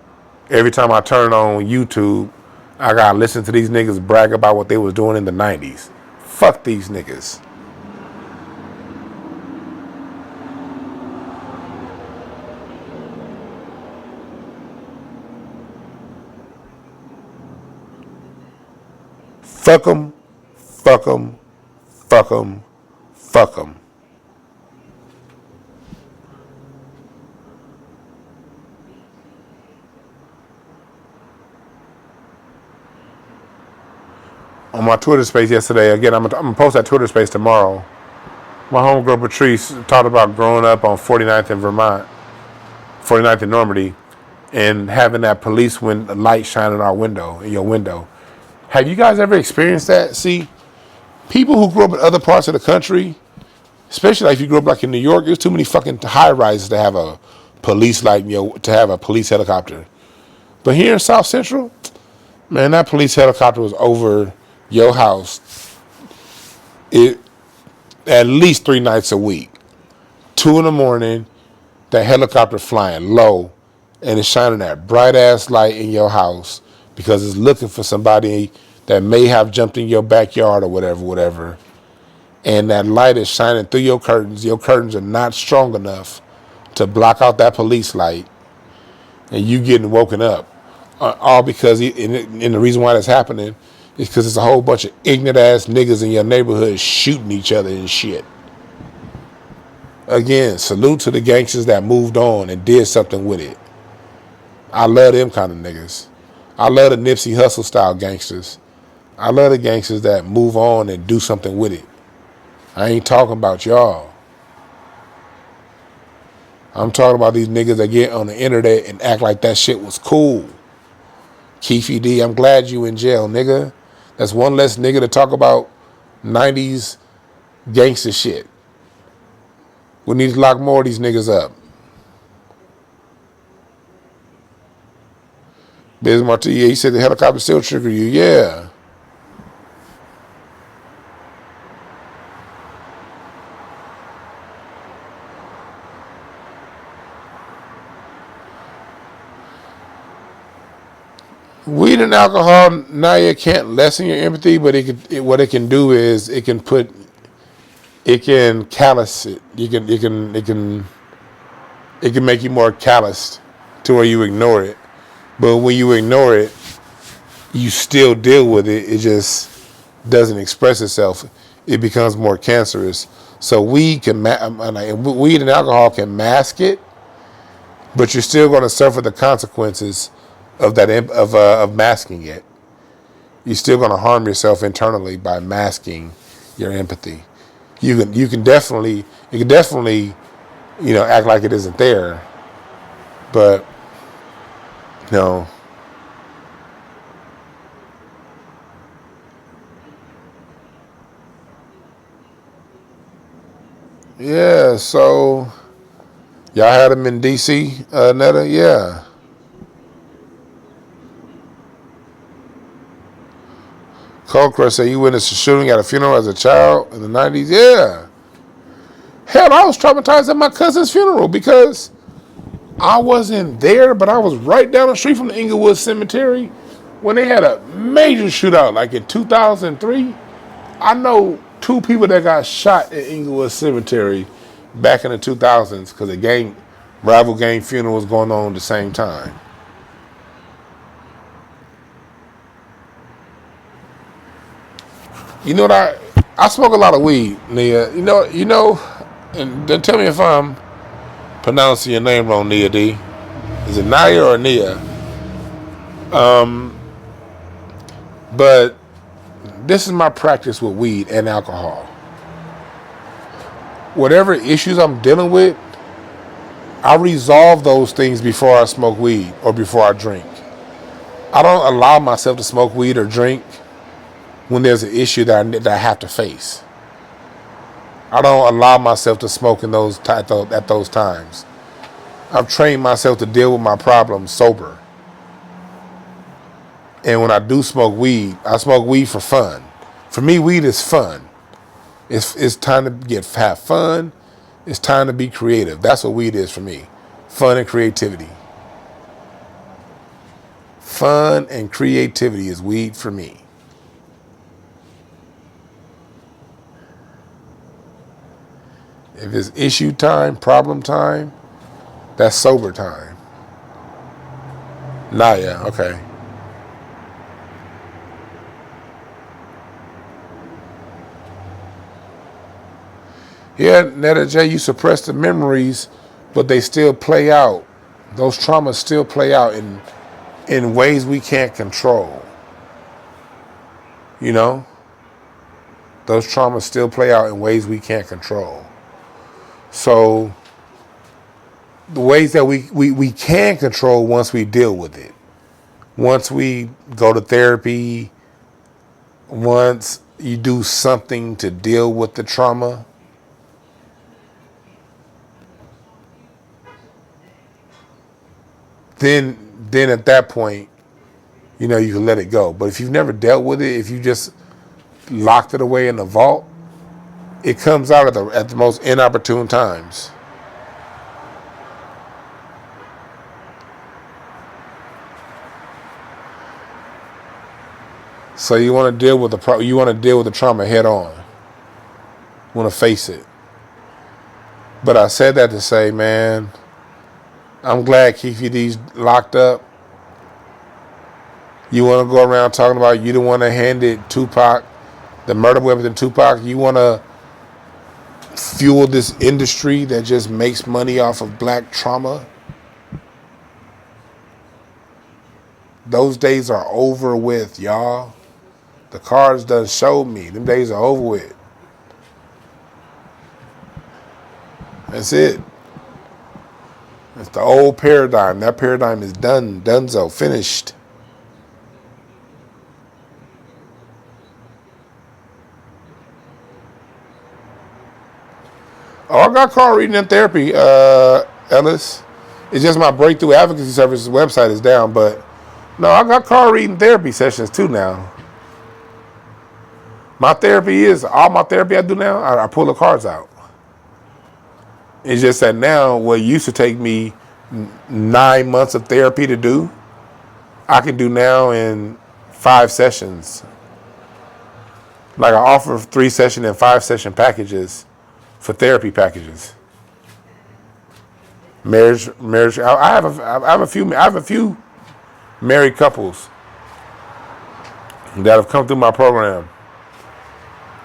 every time I turn on YouTube, I gotta listen to these niggas brag about what they was doing in the 90s. Fuck these niggas. Fuck them, fuck them, fuck them, fuck them. On my Twitter space yesterday, again, I'm gonna post that Twitter space tomorrow. My homegirl Patrice talked about growing up on 49th in Vermont, 49th in Normandy, and having that police light shine in your window. Have you guys ever experienced that? See, people who grew up in other parts of the country, especially like if you grew up like in New York, there's too many fucking high rises to have a police light, to have a police helicopter. But here in South Central, man, that police helicopter was over your house at least 3 nights a week. 2 a.m, that helicopter flying low, and it's shining that bright ass light in your house because it's looking for somebody that may have jumped in your backyard or whatever. And that light is shining through your curtains. Your curtains are not strong enough to block out that police light, and you getting woken up. All because, and the reason why that's happening is because there's a whole bunch of ignorant ass niggas in your neighborhood shooting each other and shit. Again, salute to the gangsters that moved on and did something with it. I love them kind of niggas. I love the Nipsey Hussle style gangsters. I love the gangsters that move on and do something with it. I ain't talking about y'all. I'm talking about these niggas that get on the internet and act like that shit was cool. Keefe D, I'm glad you in jail, nigga. That's one less nigga to talk about 90s gangster shit. We need to lock more of these niggas up. Biz Marti, he said the helicopter still trigger you. Yeah. Weed and alcohol, now you can't lessen your empathy, but what it can do is it can callous it. It can make you more calloused to where you ignore it. But when you ignore it, you still deal with it. It just doesn't express itself. It becomes more cancerous. So weed and alcohol can mask it, but you're still going to suffer the consequences of that of masking it. You're still going to harm yourself internally by masking your empathy. You can definitely act like it isn't there, but no. Yeah, so y'all had him in DC, Netta? Yeah. Coldcrest said you witnessed a shooting at a funeral as a child in the 90s? Yeah. Hell, I was traumatized at my cousin's funeral because I wasn't there, but I was right down the street from the Inglewood Cemetery when they had a major shootout, like in 2003. I know 2 people that got shot at Inglewood Cemetery back in the 2000s because a rival gang funeral was going on at the same time. You know what, I smoke a lot of weed, Nia. You know, and then tell me if I'm pronouncing your name wrong, Nia D. Is it Nia or Nia? But this is my practice with weed and alcohol. Whatever issues I'm dealing with, I resolve those things before I smoke weed or before I drink. I don't allow myself to smoke weed or drink when there's an issue that I have to face. I don't allow myself to smoke at those times. I've trained myself to deal with my problems sober. And when I do smoke weed, I smoke weed for fun. For me, weed is fun. It's time to have fun. It's time to be creative. That's what weed is for me. Fun and creativity. Fun and creativity is weed for me. If it's issue time, problem time, that's sober time. Nah, yeah, okay. Yeah, Netta J, you suppress the memories, but they still play out. Those traumas still play out in ways we can't control. You know? Those traumas still play out in ways we can't control. So the ways that we can control once we deal with it. Once we go to therapy, once you do something to deal with the trauma, then at that point, you know, you can let it go. But if you've never dealt with it, if you just locked it away in the vault, it comes out at the most inopportune times. So you want to deal with the trauma head on. You want to face it. But I said that to say, man, I'm glad Keefe D's locked up. You want to go around talking about you the one that handed Tupac the murder weapon to Tupac. You want to fuel this industry that just makes money off of black trauma. Those days are over with, y'all. The cards done showed me. Them days are over with. That's it. It's the old paradigm. That paradigm is done. Donezo. Finished. Oh, I got called reading in therapy, Ellis. It's just my Breakthrough Advocacy Services website is down, but no, I got called reading therapy sessions too now. All my therapy I do now, I pull the cards out. It's just that now what used to take me 9 months of therapy to do, I can do now in 5 sessions. Like I offer 3-session and 5-session packages for therapy packages. Marriage. I have a few married couples that have come through my program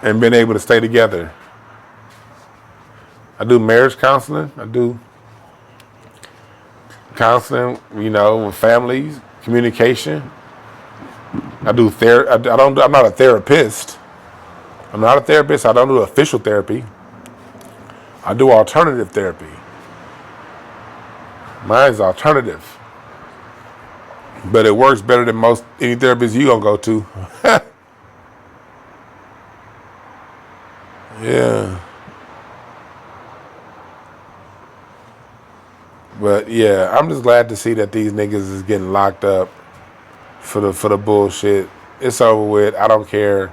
and been able to stay together. I do marriage counseling. I do counseling, with families, communication. I do I'm not a therapist. I don't do official therapy. I do alternative therapy. Mine's alternative. But it works better than any therapist you gonna go to. Yeah. But yeah, I'm just glad to see that these niggas is getting locked up for the bullshit. It's over with. I don't care.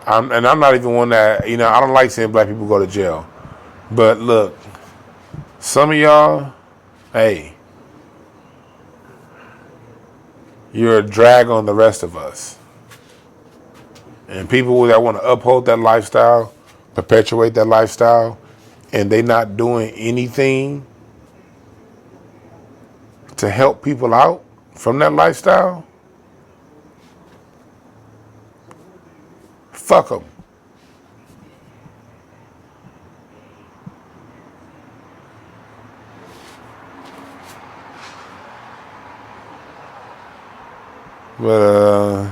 I'm not even one that, I don't like seeing black people go to jail. But look, some of y'all, hey, you're a drag on the rest of us. And people that want to uphold that lifestyle, perpetuate that lifestyle, and they not doing anything to help people out from that lifestyle, fuck them. But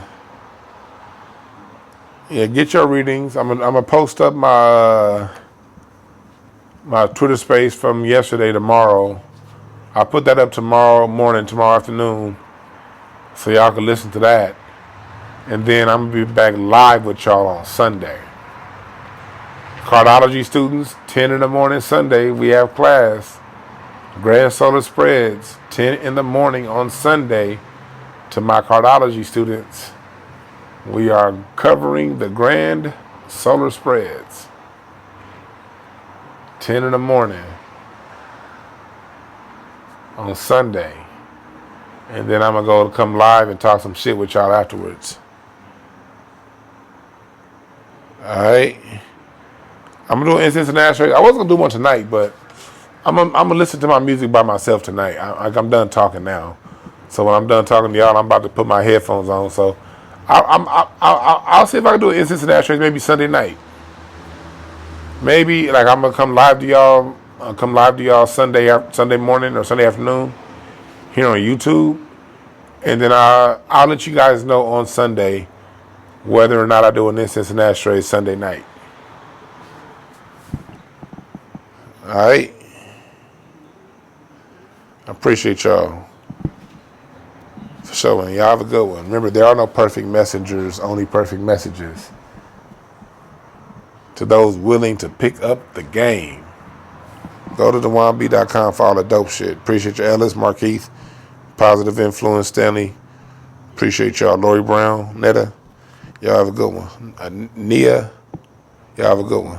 yeah, get your readings. I'm gonna post up my Twitter space from yesterday tomorrow. I'll put that up tomorrow morning, tomorrow afternoon, so y'all can listen to that. And then I'm gonna be back live with y'all on Sunday. Cardiology students, 10 in the morning Sunday, we have class. Grand Solar Spreads, 10 in the morning on Sunday. To my cardiology students, we are covering the Grand Solar Spreads. 10 in the morning on Sunday. And then I'm going to come live and talk some shit with y'all afterwards. Alright. I'm going to do an Instance and Ashtray. I wasn't going to do one tonight, but I'm gonna listen to my music by myself tonight. I'm done talking now. So when I'm done talking to y'all, I'm about to put my headphones on. So I'll see if I can do an Instance and Ashtrays maybe Sunday night. Maybe like I'm gonna come live to y'all. Sunday morning or Sunday afternoon here on YouTube, and then I'll let you guys know on Sunday whether or not I do an Instance and Ashtrays Sunday night. All right. I appreciate y'all for showing. Y'all have a good one. Remember, there are no perfect messengers, only perfect messages. To those willing to pick up the game, go to DwannB.com for all the dope shit. Appreciate you, Ellis, Markeith, Positive Influence, Stanley. Appreciate y'all, Lori Brown, Netta. Y'all have a good one. Nia, y'all have a good one.